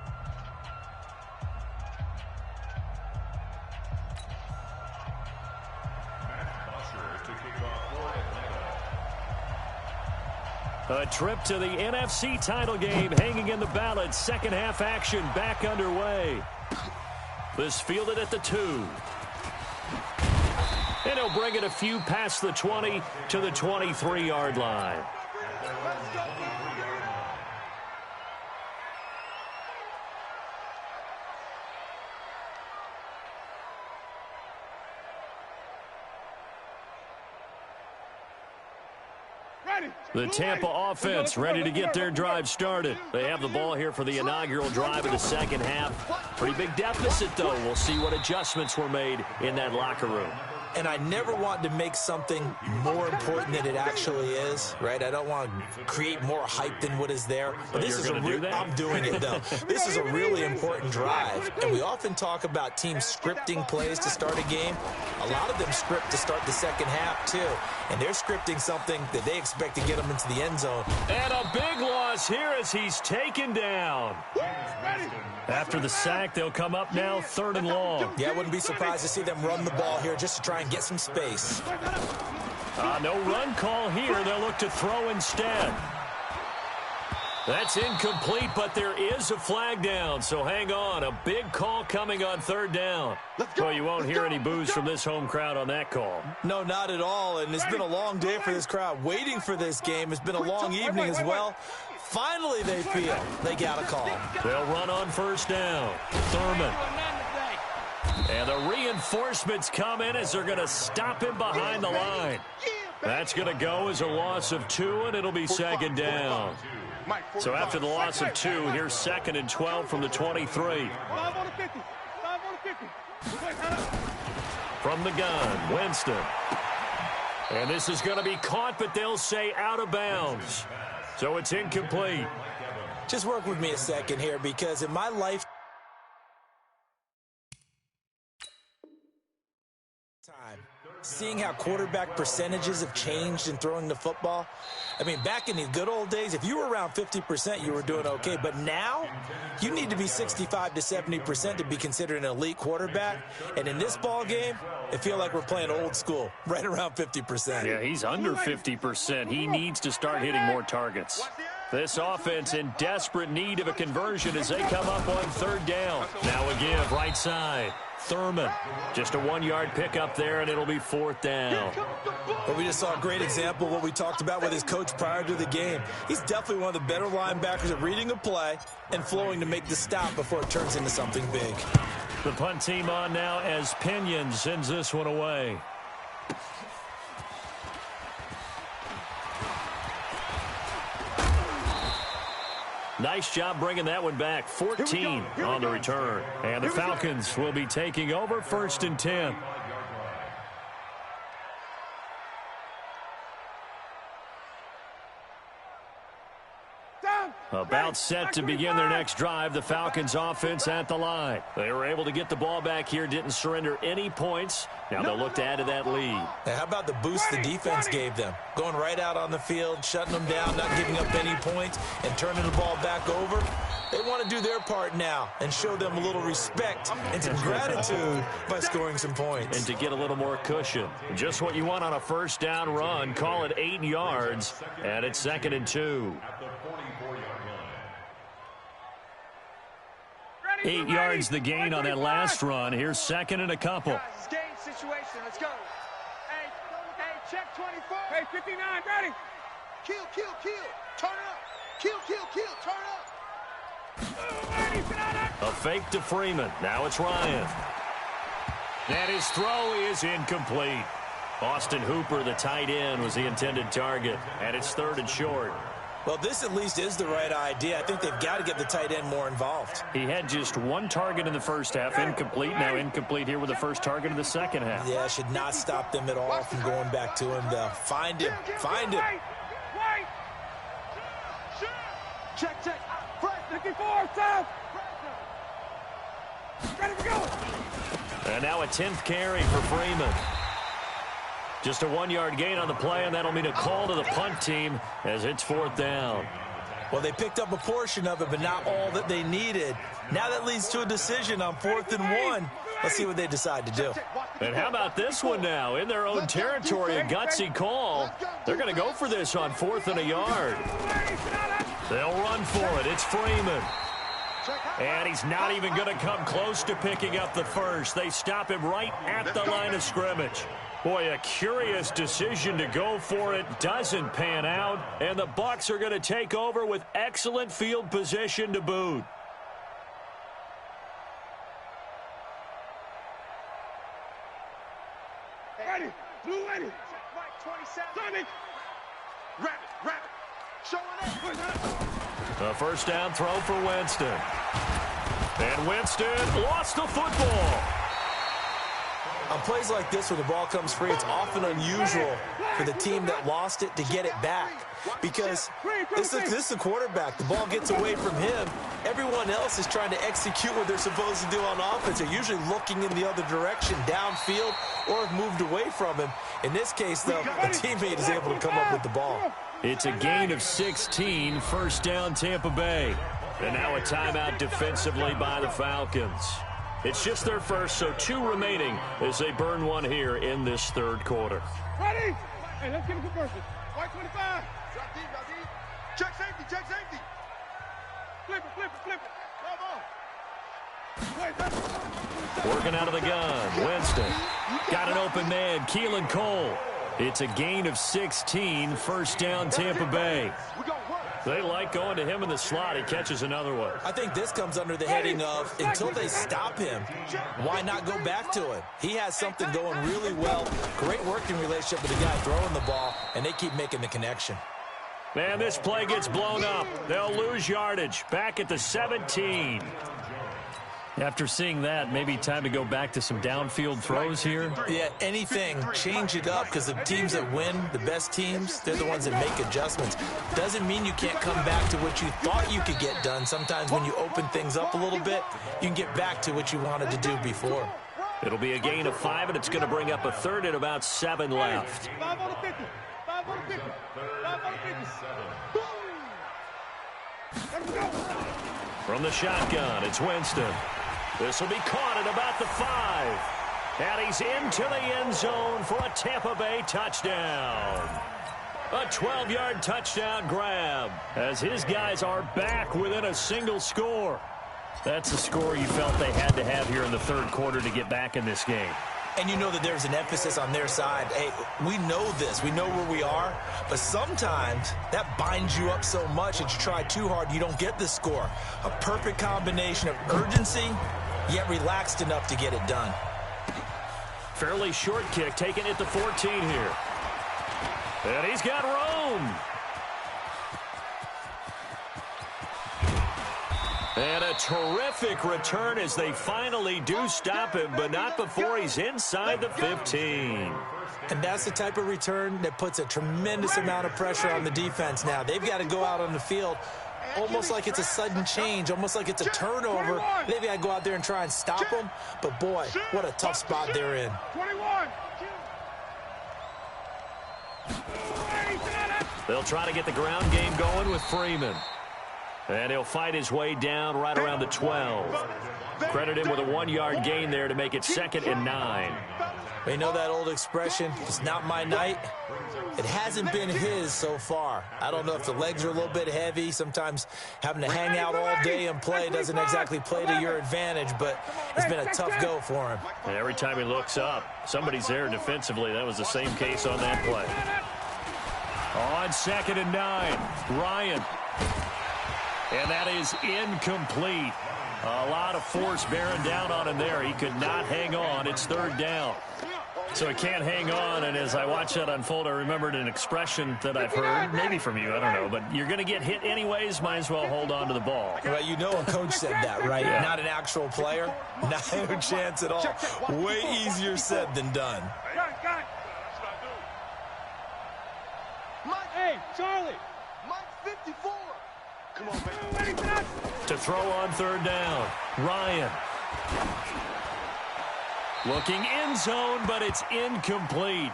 A trip to the NFC title game hanging in the balance. Second half action back underway. This fielded at the 2. And he'll bring it a few past the 20 to the 23-yard line. The Tampa offense ready to get their drive started. They have the ball here for the inaugural drive of the second half. Pretty big deficit, though. We'll see what adjustments were made in that locker room. And I never want to make something more important than it actually is, right? I don't want to create more hype than what is there. But this is I'm doing it, though. This is a really important drive. And we often talk about teams scripting plays to start a game. A lot of them script to start the second half, too. And they're scripting something that they expect to get them into the end zone. And a big loss here as he's taken down. After the sack, they'll come up now 3rd and long. Yeah, I wouldn't be surprised to see them run the ball here just to try and get some space. No run call here. They'll look to throw instead. That's incomplete, but there is a flag down, so hang on. A big call coming on 3rd down. Well, you won't hear any boos from this home crowd on that call. No, not at all, and it's been a long day for this crowd. Waiting for this game. It's been a long evening as well. Finally, they feel they got a call. They'll run on 1st down. Thurman. And the reinforcements come in as they're going to stop him behind the line. That's going to go as a loss of 2, and it'll be 2nd down. So after the loss of 2, here's 2nd and 12 from the 23. From the gun, Winston. And this is going to be caught, but they'll say out of bounds. So it's incomplete. Just work with me a second here, because in my life, seeing how quarterback percentages have changed in throwing the football. I mean, back in the good old days, if you were around 50%, you were doing okay. But now, you need to be 65 to 70% to be considered an elite quarterback. And in this ball game, it feels like we're playing old school, right around 50%. Yeah, he's under 50%. He needs to start hitting more targets. This offense in desperate need of a conversion as they come up on 3rd down. Now a give, right side. Thurman, just a 1-yard pickup there, and it'll be 4th down. But we just saw a great example of what we talked about with his coach prior to the game. He's definitely one of the better linebackers at reading a play and flowing to make the stop before it turns into something big. The punt team on now as Pinion sends this one away. Nice job bringing that one back. 14 on the return. And the Falcons will be taking over 1st and 10. About set to begin their next drive. The Falcons offense at the line. They were able to get the ball back here, didn't surrender any points. Now they'll look to add to that lead. Hey, how about the boost the defense gave them? Going right out on the field, shutting them down, not giving up any points, and turning the ball back over. They want to do their part now and show them a little respect and some gratitude by scoring some points. And to get a little more cushion. Just what you want on a 1st down run. Call it 8 yards, and it's 2nd and 2. 8 yards the gain on that last run. Here's second and a couple. Guys, it's game situation. Let's go. Hey, check 24. Hey, 59, ready. Kill. Turn up. Kill. Turn up. A fake to Freeman. Now it's Ryan. And his throw is incomplete. Austin Hooper, the tight end, was the intended target. And it's third and short. Well, this at least is the right idea. I think they've got to get the tight end more involved. He had just one target in the first half, incomplete. Now incomplete here with the first target in the second half. Yeah, should not stop them at all from going back to him, though. Find him. Check. Front, 54, south. Ready to go. And now a 10th carry for Freeman. Just a 1-yard gain on the play, and that'll mean a call to the punt team as it's fourth down. Well, they picked up a portion of it, but not all that they needed. Now that leads to a decision on 4th and 1. Let's see what they decide to do. And how about this one now? In their own territory, a gutsy call. They're going to go for this on 4th and a yard. They'll run for it. It's Freeman. And he's not even going to come close to picking up the first. They stop him right at the line of scrimmage. Boy, a curious decision to go for it. Doesn't pan out. And the Bucs are going to take over with excellent field position to boot. Ready. Blue ready. Mike, 27. Rabbit. Showing up. A first down throw for Winston. And Winston lost the football. On plays like this where the ball comes free, it's often unusual for the team that lost it to get it back. Because this is the quarterback. The ball gets away from him. Everyone else is trying to execute what they're supposed to do on offense. They're usually looking in the other direction, downfield, or have moved away from him. In this case, though, a teammate is able to come up with the ball. It's a gain of 16, first down Tampa Bay. And now a timeout defensively by the Falcons. It's just their first, so 2 remaining as they burn one here in this third quarter. Ready? Hey, let's get a conversion. White 25. Check safety. Flip it. Working out of the gun. Winston. Got an open man. Keelan Cole. It's a gain of 16. First down, Tampa Bay. They like going to him in the slot. He catches another one. I think this comes under the heading of, until they stop him, why not go back to him? He has something going really well. Great working relationship with the guy throwing the ball, and they keep making the connection. And this play gets blown up. They'll lose yardage. Back at the 17. After seeing that, maybe time to go back to some downfield throws here. Yeah, anything. Change it up, because the teams that win, the best teams, they're the ones that make adjustments. Doesn't mean you can't come back to what you thought you could get done. Sometimes when you open things up a little bit, you can get back to what you wanted to do before. It'll be a gain of 5, and it's going to bring up a third and about 7 left. 5 on the 50. 5 on the 50. 5 on the 50. Let's go. From the shotgun, it's Winston. This will be caught at about the 5. And he's into the end zone for a Tampa Bay touchdown. A 12-yard touchdown grab as his guys are back within a single score. That's the score you felt they had to have here in the third quarter to get back in this game. And you know that there's an emphasis on their side. Hey, we know this. We know where we are. But sometimes that binds you up so much that you try too hard, you don't get the score. A perfect combination of urgency, yet relaxed enough to get it done. Fairly short kick, taking it to 14 here. And he's got room. And a terrific return as they finally do stop him, but not before he's inside the 15. And that's the type of return that puts a tremendous amount of pressure on the defense now. They've got to go out on the field almost like it's a sudden change, almost like it's a turnover. They've got to go out there and try and stop them. But, boy, what a tough spot they're in. 21. They'll try to get the ground game going with Freeman. And he'll fight his way down right around the 12. Credit him with a 1-yard gain there to make it 2nd and 9. You know that old expression, it's not my night? It hasn't been his so far. I don't know if the legs are a little bit heavy. Sometimes having to hang out all day and play doesn't exactly play to your advantage, but it's been a tough go for him. And every time he looks up, somebody's there defensively. That was the same case on that play. On 2nd and 9, Ryan. And that is incomplete. A lot of force bearing down on him there. He could not hang on. It's 3rd down. So he can't hang on, and as I watch that unfold, I remembered an expression that I've heard, maybe from you, I don't know, but you're going to get hit anyways, might as well hold on to the ball. Well, you know a coach said that, right? Yeah. Not an actual player. Not a chance at all. Way easier said than done. Hey, Charlie. Mike 54. Come on, baby. To throw on 3rd down, Ryan. Looking end zone, but it's incomplete.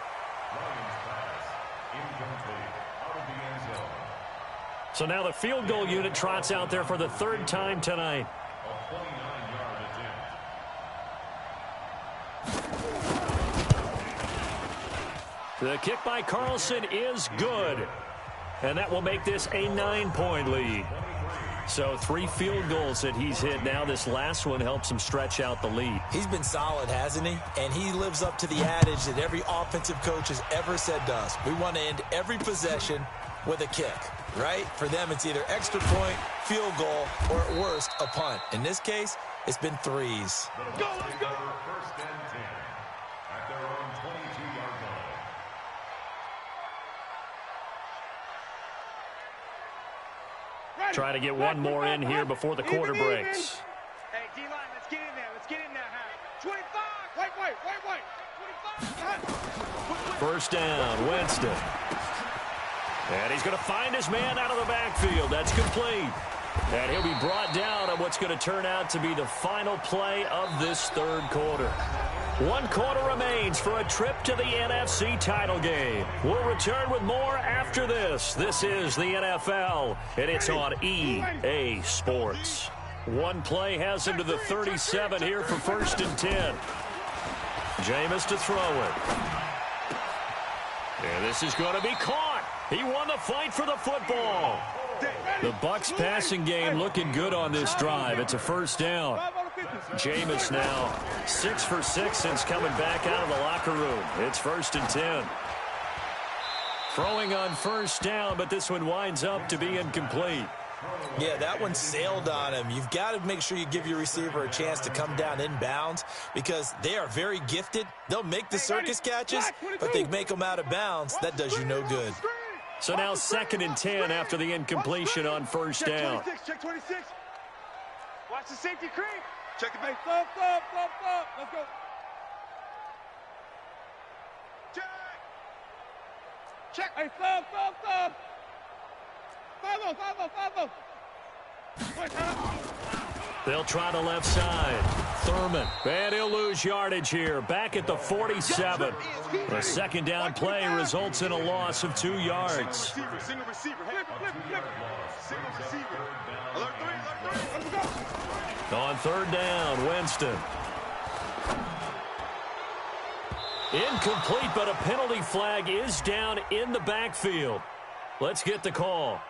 So now the field goal unit trots out there for the 3rd time tonight. The kick by Carlson is good. And that will make this a 9-point lead. So 3 field goals that he's hit now. This last one helps him stretch out the lead. He's been solid, hasn't he? And he lives up to the adage that every offensive coach has ever said to us. We want to end every possession with a kick, right? For them, it's either extra point, field goal, or at worst, a punt. In this case, it's been 3s. Let's go! 1st and 10 at their own 22-yard line. Trying to get one more in here before the quarter breaks. Hey, D-line, let's get in there. Let's get in there, Harry. 25. Wait. 1st down, Winston. And he's going to find his man out of the backfield. That's complete. And he'll be brought down on what's going to turn out to be the final play of this 3rd quarter. 1 quarter remains for a trip to the NFC title game. We'll return with more after this. This is the NFL, and it's on EA Sports. 1 play has him to the 37 here for 1st and 10. Jameis to throw it. And this is going to be caught. He won the fight for the football. The Bucs passing game looking good on this drive. It's a 1st down. Jameis now 6 for 6 since coming back out of the locker room. It's 1st and 10. Throwing on 1st down, but this one winds up to be incomplete. Yeah, that one sailed on him. You've got to make sure you give your receiver a chance to come down inbounds because they are very gifted. They'll make the circus catches, but they make them out of bounds. That does you no good. So now 2nd and 10 after the incompletion on 1st down. Check 26. Watch the safety creep. Check the bait. Stop. Let's go. Check. Hey, stop. 5-0. They'll try the left side. Thurman. And he'll lose yardage here. Back at the 47. The 2nd down play results in a loss of 2 yards. Single receiver. Single receiver. Alert 3. Let's go. On 3rd down, Winston. Incomplete, but a penalty flag is down in the backfield. Let's get the call.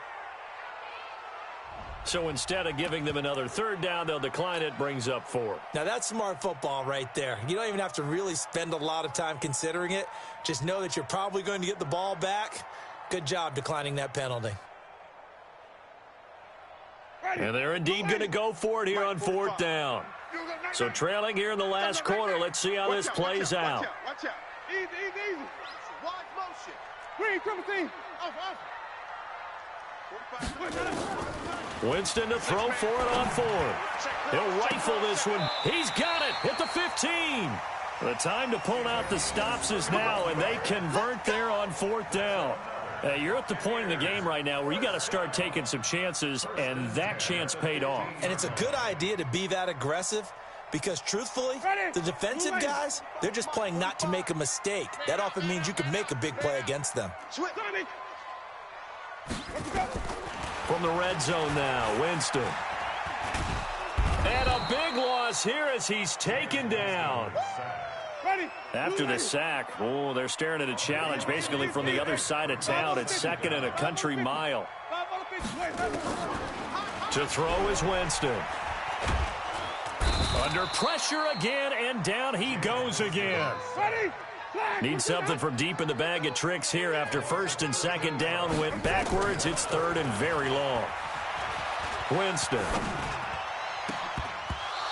So instead of giving them another 3rd down, they'll decline it, brings up 4. Now, that's smart football right there. You don't even have to really spend a lot of time considering it. Just know that you're probably going to get the ball back. Good job declining that penalty. And they're indeed going to go for it here on 4th down. So trailing here in the last quarter, let's see how this plays out. Watch out. Easy. Wide motion. Green, 17. Winston to throw for it on 4th. He'll rifle this one. He's got it at the 15. The time to pull out the stops is now, and they convert there on 4th down. You're at the point in the game right now where you got to start taking some chances, and that chance paid off. And it's a good idea to be that aggressive because, truthfully, the defensive guys, they're just playing not to make a mistake. That often means you can make a big play against them. From the red zone now, Winston. And a big loss here as he's taken down. After the sack, they're staring at a challenge basically from the other side of town. It's second and a country mile. To throw is Winston. Under pressure again, and down he goes again. Need something from deep in the bag of tricks here after first and second down went backwards. It's third and very long. Winston.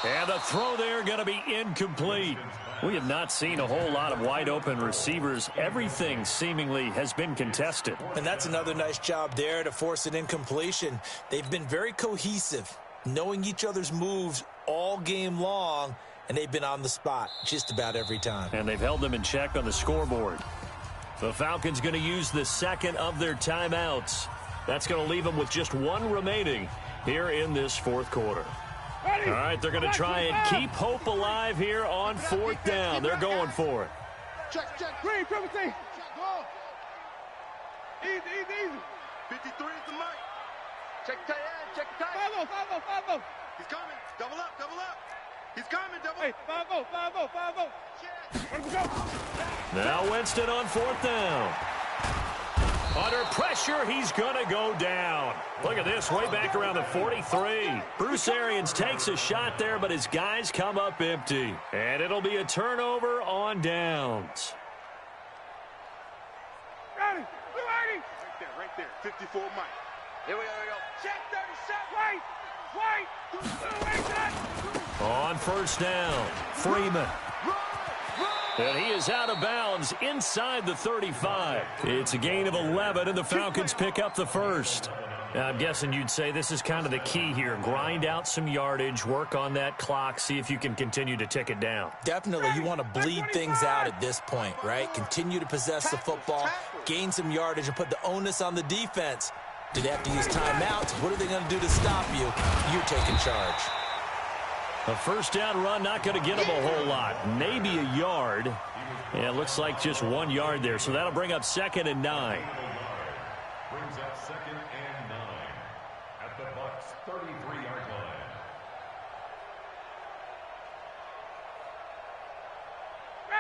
And the throw there going to be incomplete. We have not seen a whole lot of wide open receivers. Everything seemingly has been contested. And that's another nice job there to force an incompletion. They've been very cohesive, knowing each other's moves all game long, and they've been on the spot just about every time. And they've held them in check on the scoreboard. The Falcons going to use the second of their timeouts. That's going to leave them with just one remaining here in this fourth quarter. All right, they're going to try and keep hope alive here on fourth down. They're going for it. Check. Green, triple T. Go. Easy. 53 is the mic. Check the tight end. Check the tight end. 5-0. He's coming. Double up. He's coming. Double. Hey, 5-0. Where we go? Now Winston on fourth down. Under pressure, he's going to go down. Look at this, way back around the 43. Bruce Arians takes a shot there, but his guys come up empty. And it'll be a turnover on downs. Ready. Right there. 54 Mike. Here we go. Check 37. Wait. On first down, Freeman. And he is out of bounds inside the 35. It's a gain of 11, and the Falcons pick up the first. Now, I'm guessing you'd say this is kind of the key here. Grind out some yardage, work on that clock, see if you can continue to tick it down. Definitely, you want to bleed things out at this point, right? Continue to possess the football, gain some yardage, and put the onus on the defense. Do they have to use timeouts? What are they going to do to stop you? You're taking charge. A first down run, not going to get him a whole lot. Maybe a yard. Yeah, it looks like just 1 yard there. So that'll bring up second and 9. Brings up second and 9 at the Bucs 33-yard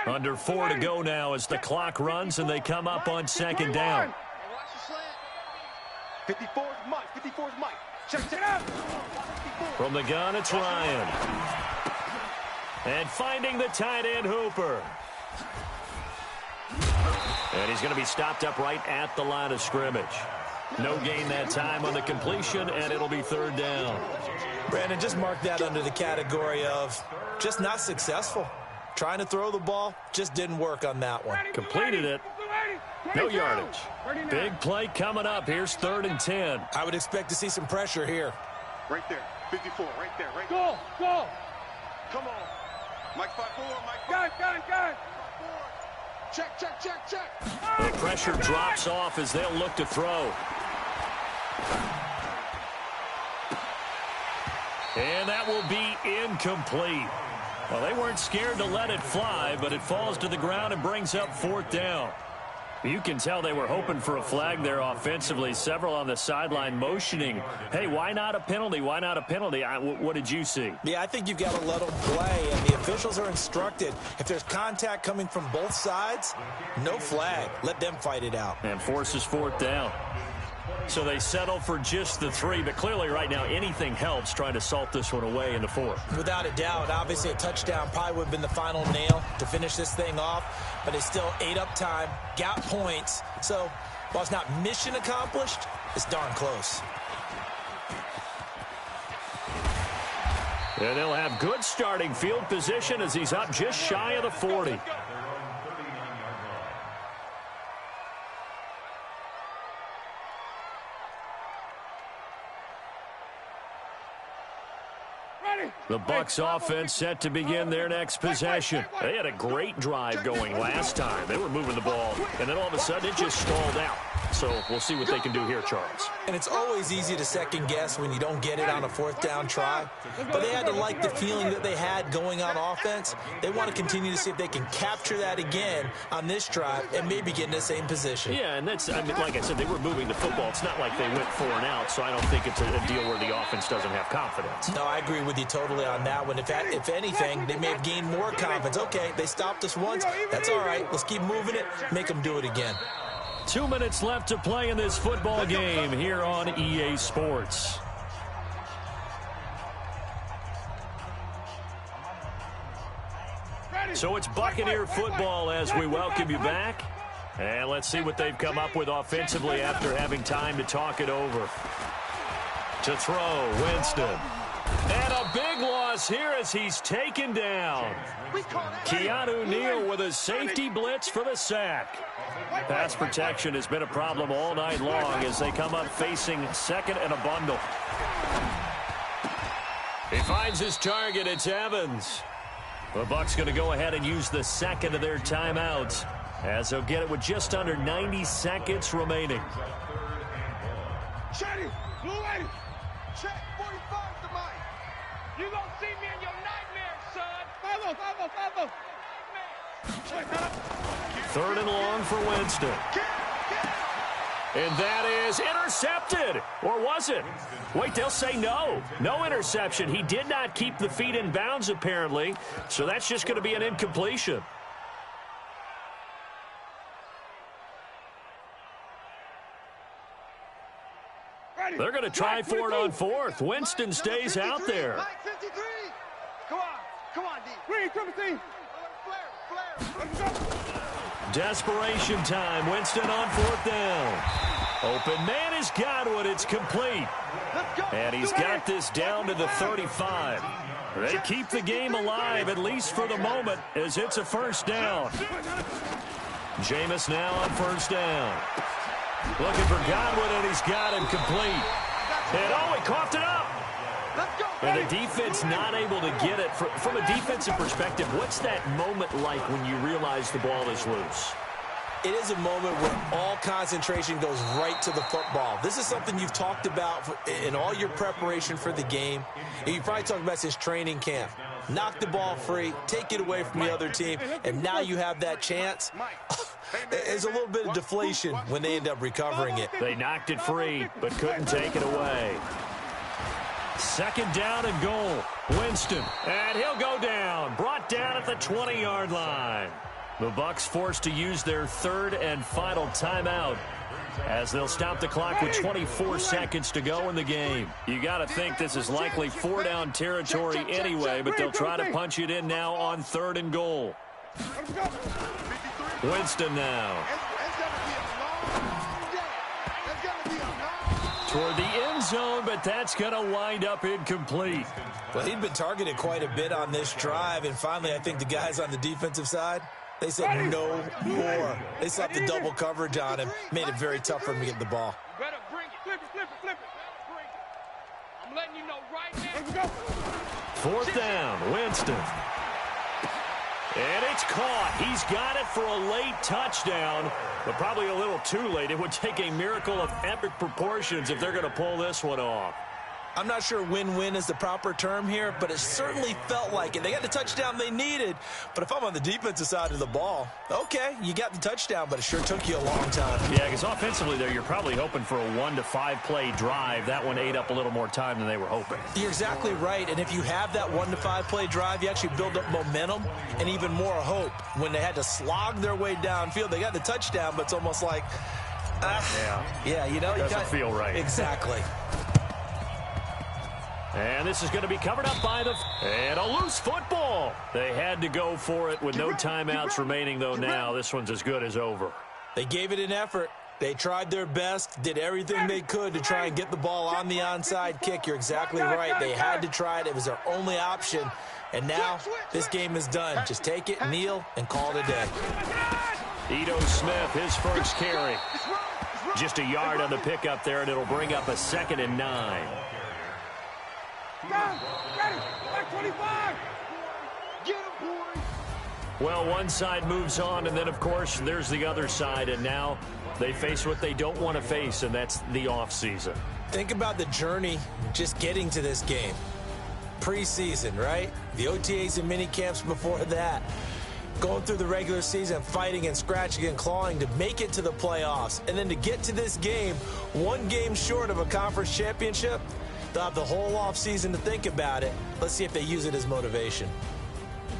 line. Under 4 to go now as the clock runs and they come up on second down. Watch the slant. 54 is Mike. Check it out. From the gun, it's Ryan. And finding the tight end, Hooper. And he's going to be stopped up right at the line of scrimmage. No gain that time on the completion, and it'll be third down. Brandon, just mark that under the category of just not successful. Trying to throw the ball, just didn't work on that one. Completed it. No yardage. Big play coming up. Here's third and 10. I would expect to see some pressure here. Right there. 54. Right there. Go. Come on. Mike 5-4. Mike. Got it. Check. The pressure drops off as they'll look to throw. And that will be incomplete. Well, they weren't scared to let it fly, but it falls to the ground and brings up fourth down. You can tell they were hoping for a flag there offensively. Several on the sideline motioning, hey, why not a penalty? Why not a penalty? What did you see? Yeah, I think you've got to let them play, and the officials are instructed. If there's contact coming from both sides, no flag. Let them fight it out. And forces fourth down. So they settle for just the 3, but clearly right now anything helps trying to salt this one away in the 4th. Without a doubt, obviously a touchdown probably would have been the final nail to finish this thing off, but it's still ate up time, got points. So while it's not mission accomplished, it's darn close. And they'll have good starting field position as he's up just shy of the 40. The Bucs offense set to begin their next possession. They had a great drive going last time. They were moving the ball, and then all of a sudden it just stalled out. So we'll see what they can do here, Charles. And it's always easy to second guess when you don't get it on a 4th down try. But they had to like the feeling that they had going on offense. They want to continue to see if they can capture that again on this drive and maybe get in the same position. Yeah, and that's, I mean, like I said, they were moving the football. It's not like they went 4 and out, so I don't think it's a deal where the offense doesn't have confidence. No, I agree with you totally on that one. If anything, they may have gained more confidence. Okay, they stopped us once. That's all right. Let's keep moving it, make them do it again. 2 minutes left to play in this football game here on EA Sports. So it's Buccaneer football as we welcome you back. And let's see what they've come up with offensively after having time to talk it over. To throw, Winston. And a big loss here as he's taken down. Keanu Neal with a safety blitz for the sack. Pass protection has been a problem all night long as they come up facing second and a bundle. He finds his target. It's Evans. The Bucs going to go ahead and use the second of their timeouts as they'll get it with just under 90 seconds remaining. Chetty, blue lady, check 45 to Mike. You gonna see me in your nightmares, son. 5-0. 3rd and long for Winston. And that is intercepted. Or was it? Wait, they'll say no. No interception. He did not keep the feet in bounds, apparently. So that's just going to be an incompletion. They're going to try for it on 4th. Winston stays out there. Come on, D. Desperation time. Winston on 4th down. Open man is Godwin. It's complete. And he's got this down to the 35. They keep the game alive, at least for the moment, as it's a 1st down. Jameis now on 1st down. Looking for Godwin, and he's got him complete. And oh, he coughed it up. And the defense not able to get it. From a defensive perspective, what's that moment like when you realize the ball is loose? It is a moment where all concentration goes right to the football. This is something you've talked about in all your preparation for the game. And you've probably talked about since training camp. Knock the ball free, take it away from the other team, and now you have that chance. There's a little bit of deflation when they end up recovering it. They knocked it free, but couldn't take it away. 2nd down and goal. Winston, and he'll go down. Brought down at the 20-yard line. The Bucs forced to use their 3rd and final timeout as they'll stop the clock with 24 seconds to go in the game. You got to think this is likely 4-down territory anyway, but they'll try to punch it in now on 3rd and goal. Winston now. Toward the end zone, but that's going to wind up incomplete. Well, he'd been targeted quite a bit on this drive, and finally I think the guys on the defensive side, they said no more. They slapped the double coverage on him, made it very tough for him to get the ball. Better bring it. Flip it. I'm letting you know right now. 4th down, Winston. And it's caught. He's got it for a late touchdown, but probably a little too late. It would take a miracle of epic proportions if they're going to pull this one off. I'm not sure win-win is the proper term here, but it certainly felt like it. They got the touchdown they needed, but if I'm on the defensive side of the ball, okay, you got the touchdown, but it sure took you a long time. Yeah, because offensively there, you're probably hoping for a 1 to 5 play drive. That one ate up a little more time than they were hoping. You're exactly right, and if you have that 1 to 5 play drive, you actually build up momentum and even more hope. When they had to slog their way downfield, they got the touchdown, but it's almost like, yeah, you know, doesn't feel right. Exactly. And this is going to be covered up by and a loose football. They had to go for it with no timeouts remaining, though. Now this one's as good as over. They gave it an effort. They tried their best, did everything they could to try and get the ball on the onside kick. You're exactly right. They had to try it. It was their only option. And now this game is done. Just take it, kneel, and call it a day. Ito Smith, his first carry. Just a yard on the pickup there, and it'll bring up a 2nd and 9. Back 25. Get him, boy. Well, one side moves on, and then, of course, there's the other side. And now They face what they don't want to face, and that's the offseason. Think about the journey just getting to this game. Preseason, right? The OTAs and mini camps before that. Going through the regular season, fighting and scratching and clawing to make it to the playoffs. And then to get to this game, one game short of a conference championship, they'll have the whole offseason to think about it. Let's see if they use it as motivation.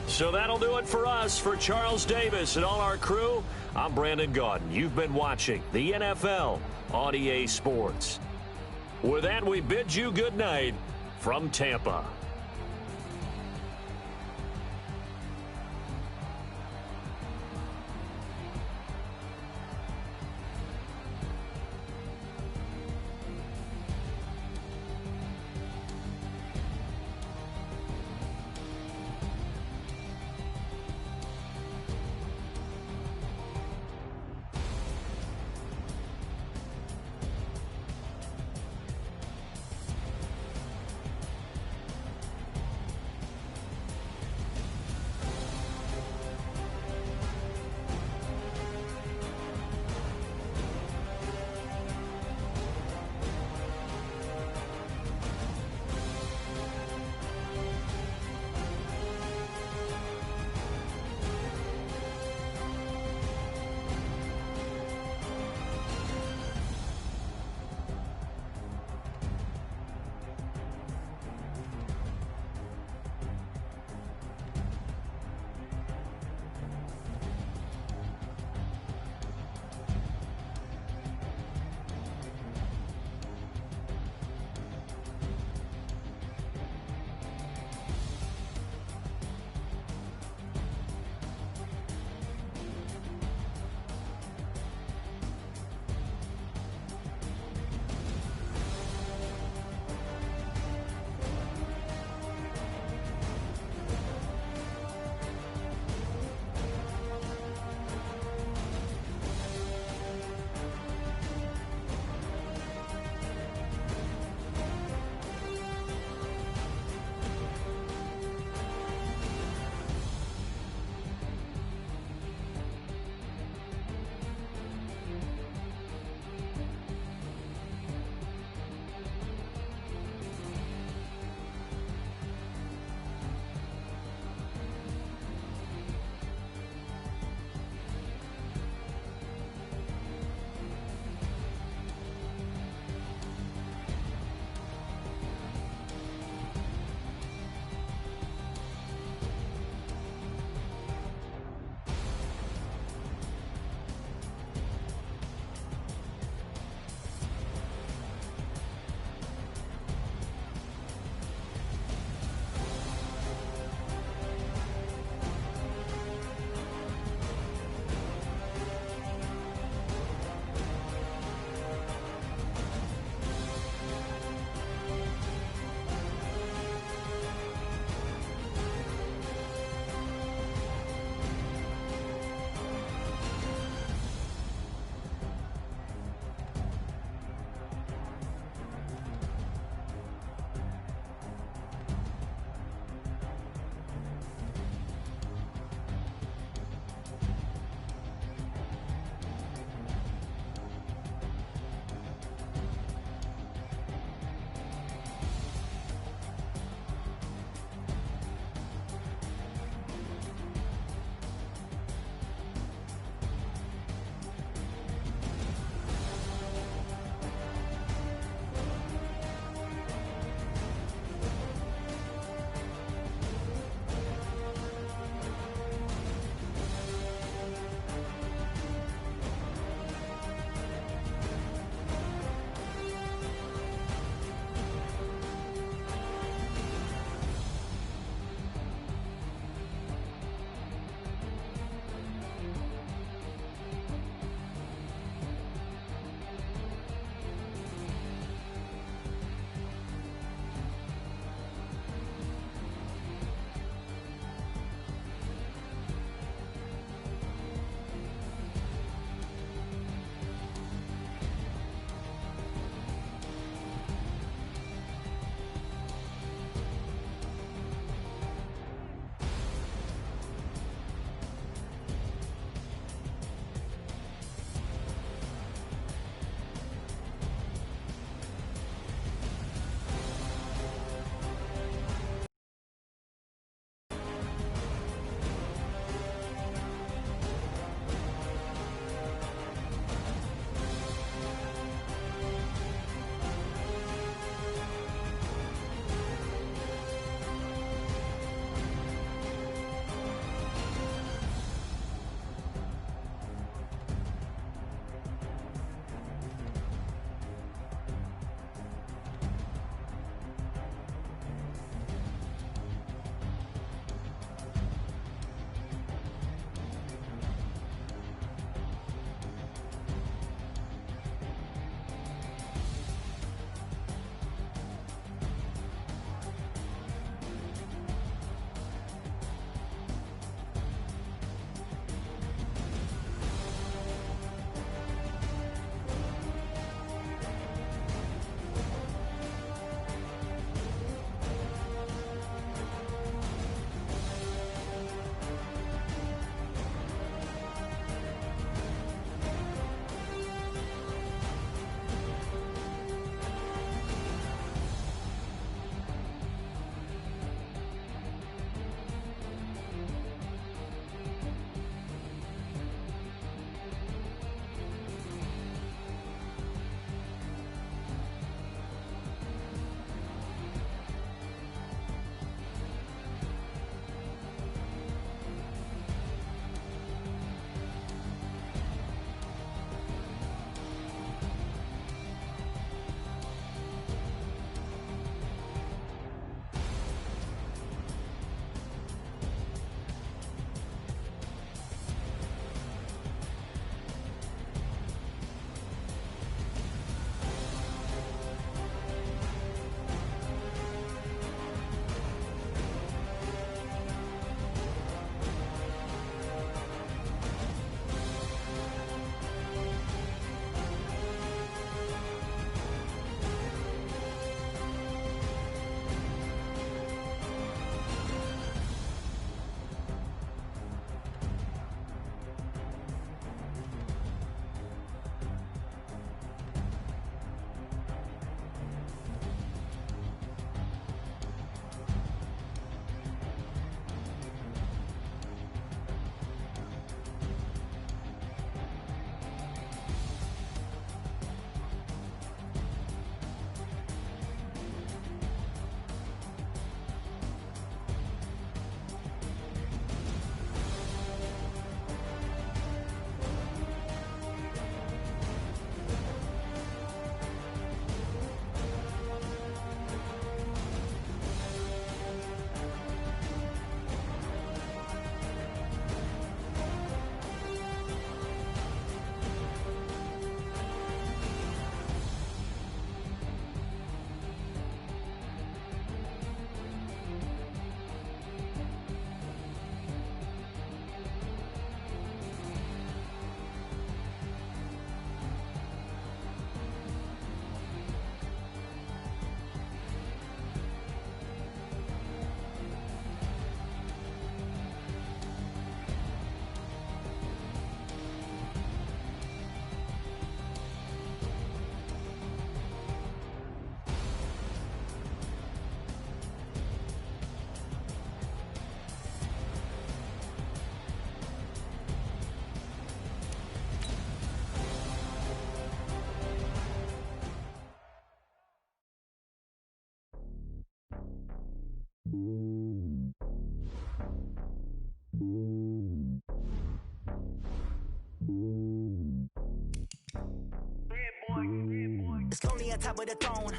So that'll do it for us. For Charles Davis and all our crew, I'm Brandon Gaudin. You've been watching the NFL on EA Sports. With that, we bid you good night from Tampa. It's lonely on top of the throne.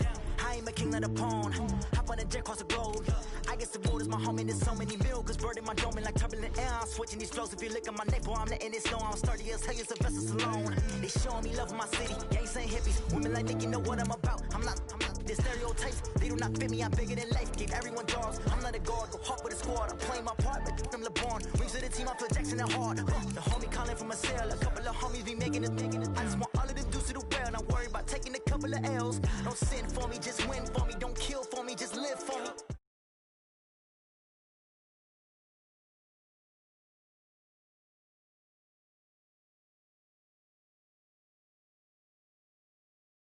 I ain't a king of the pawn. Hop on a jet across the globe. I guess the road is my home and there's so many milkers birding my dome like turbulent air. I'm switching these flows. If you look at my neck, boy, I'm letting it slow. I'm sturdy as hell, it's a vessel alone. They showing me love in my city. Gangs ain't hippies. Women like Nick, you know what I'm about. I'm not the stereotypes. They do not fit me. I'm bigger than life. Give everyone jobs. I'm not a guard. Go hard with a squad. I'm playing my part like them LeBron. Rings to the team. I feel Jackson and hard. The homie calling from a cell. A couple of homies be making it. I just want all of them dudes to do well. Not worry about taking a couple of L's. Don't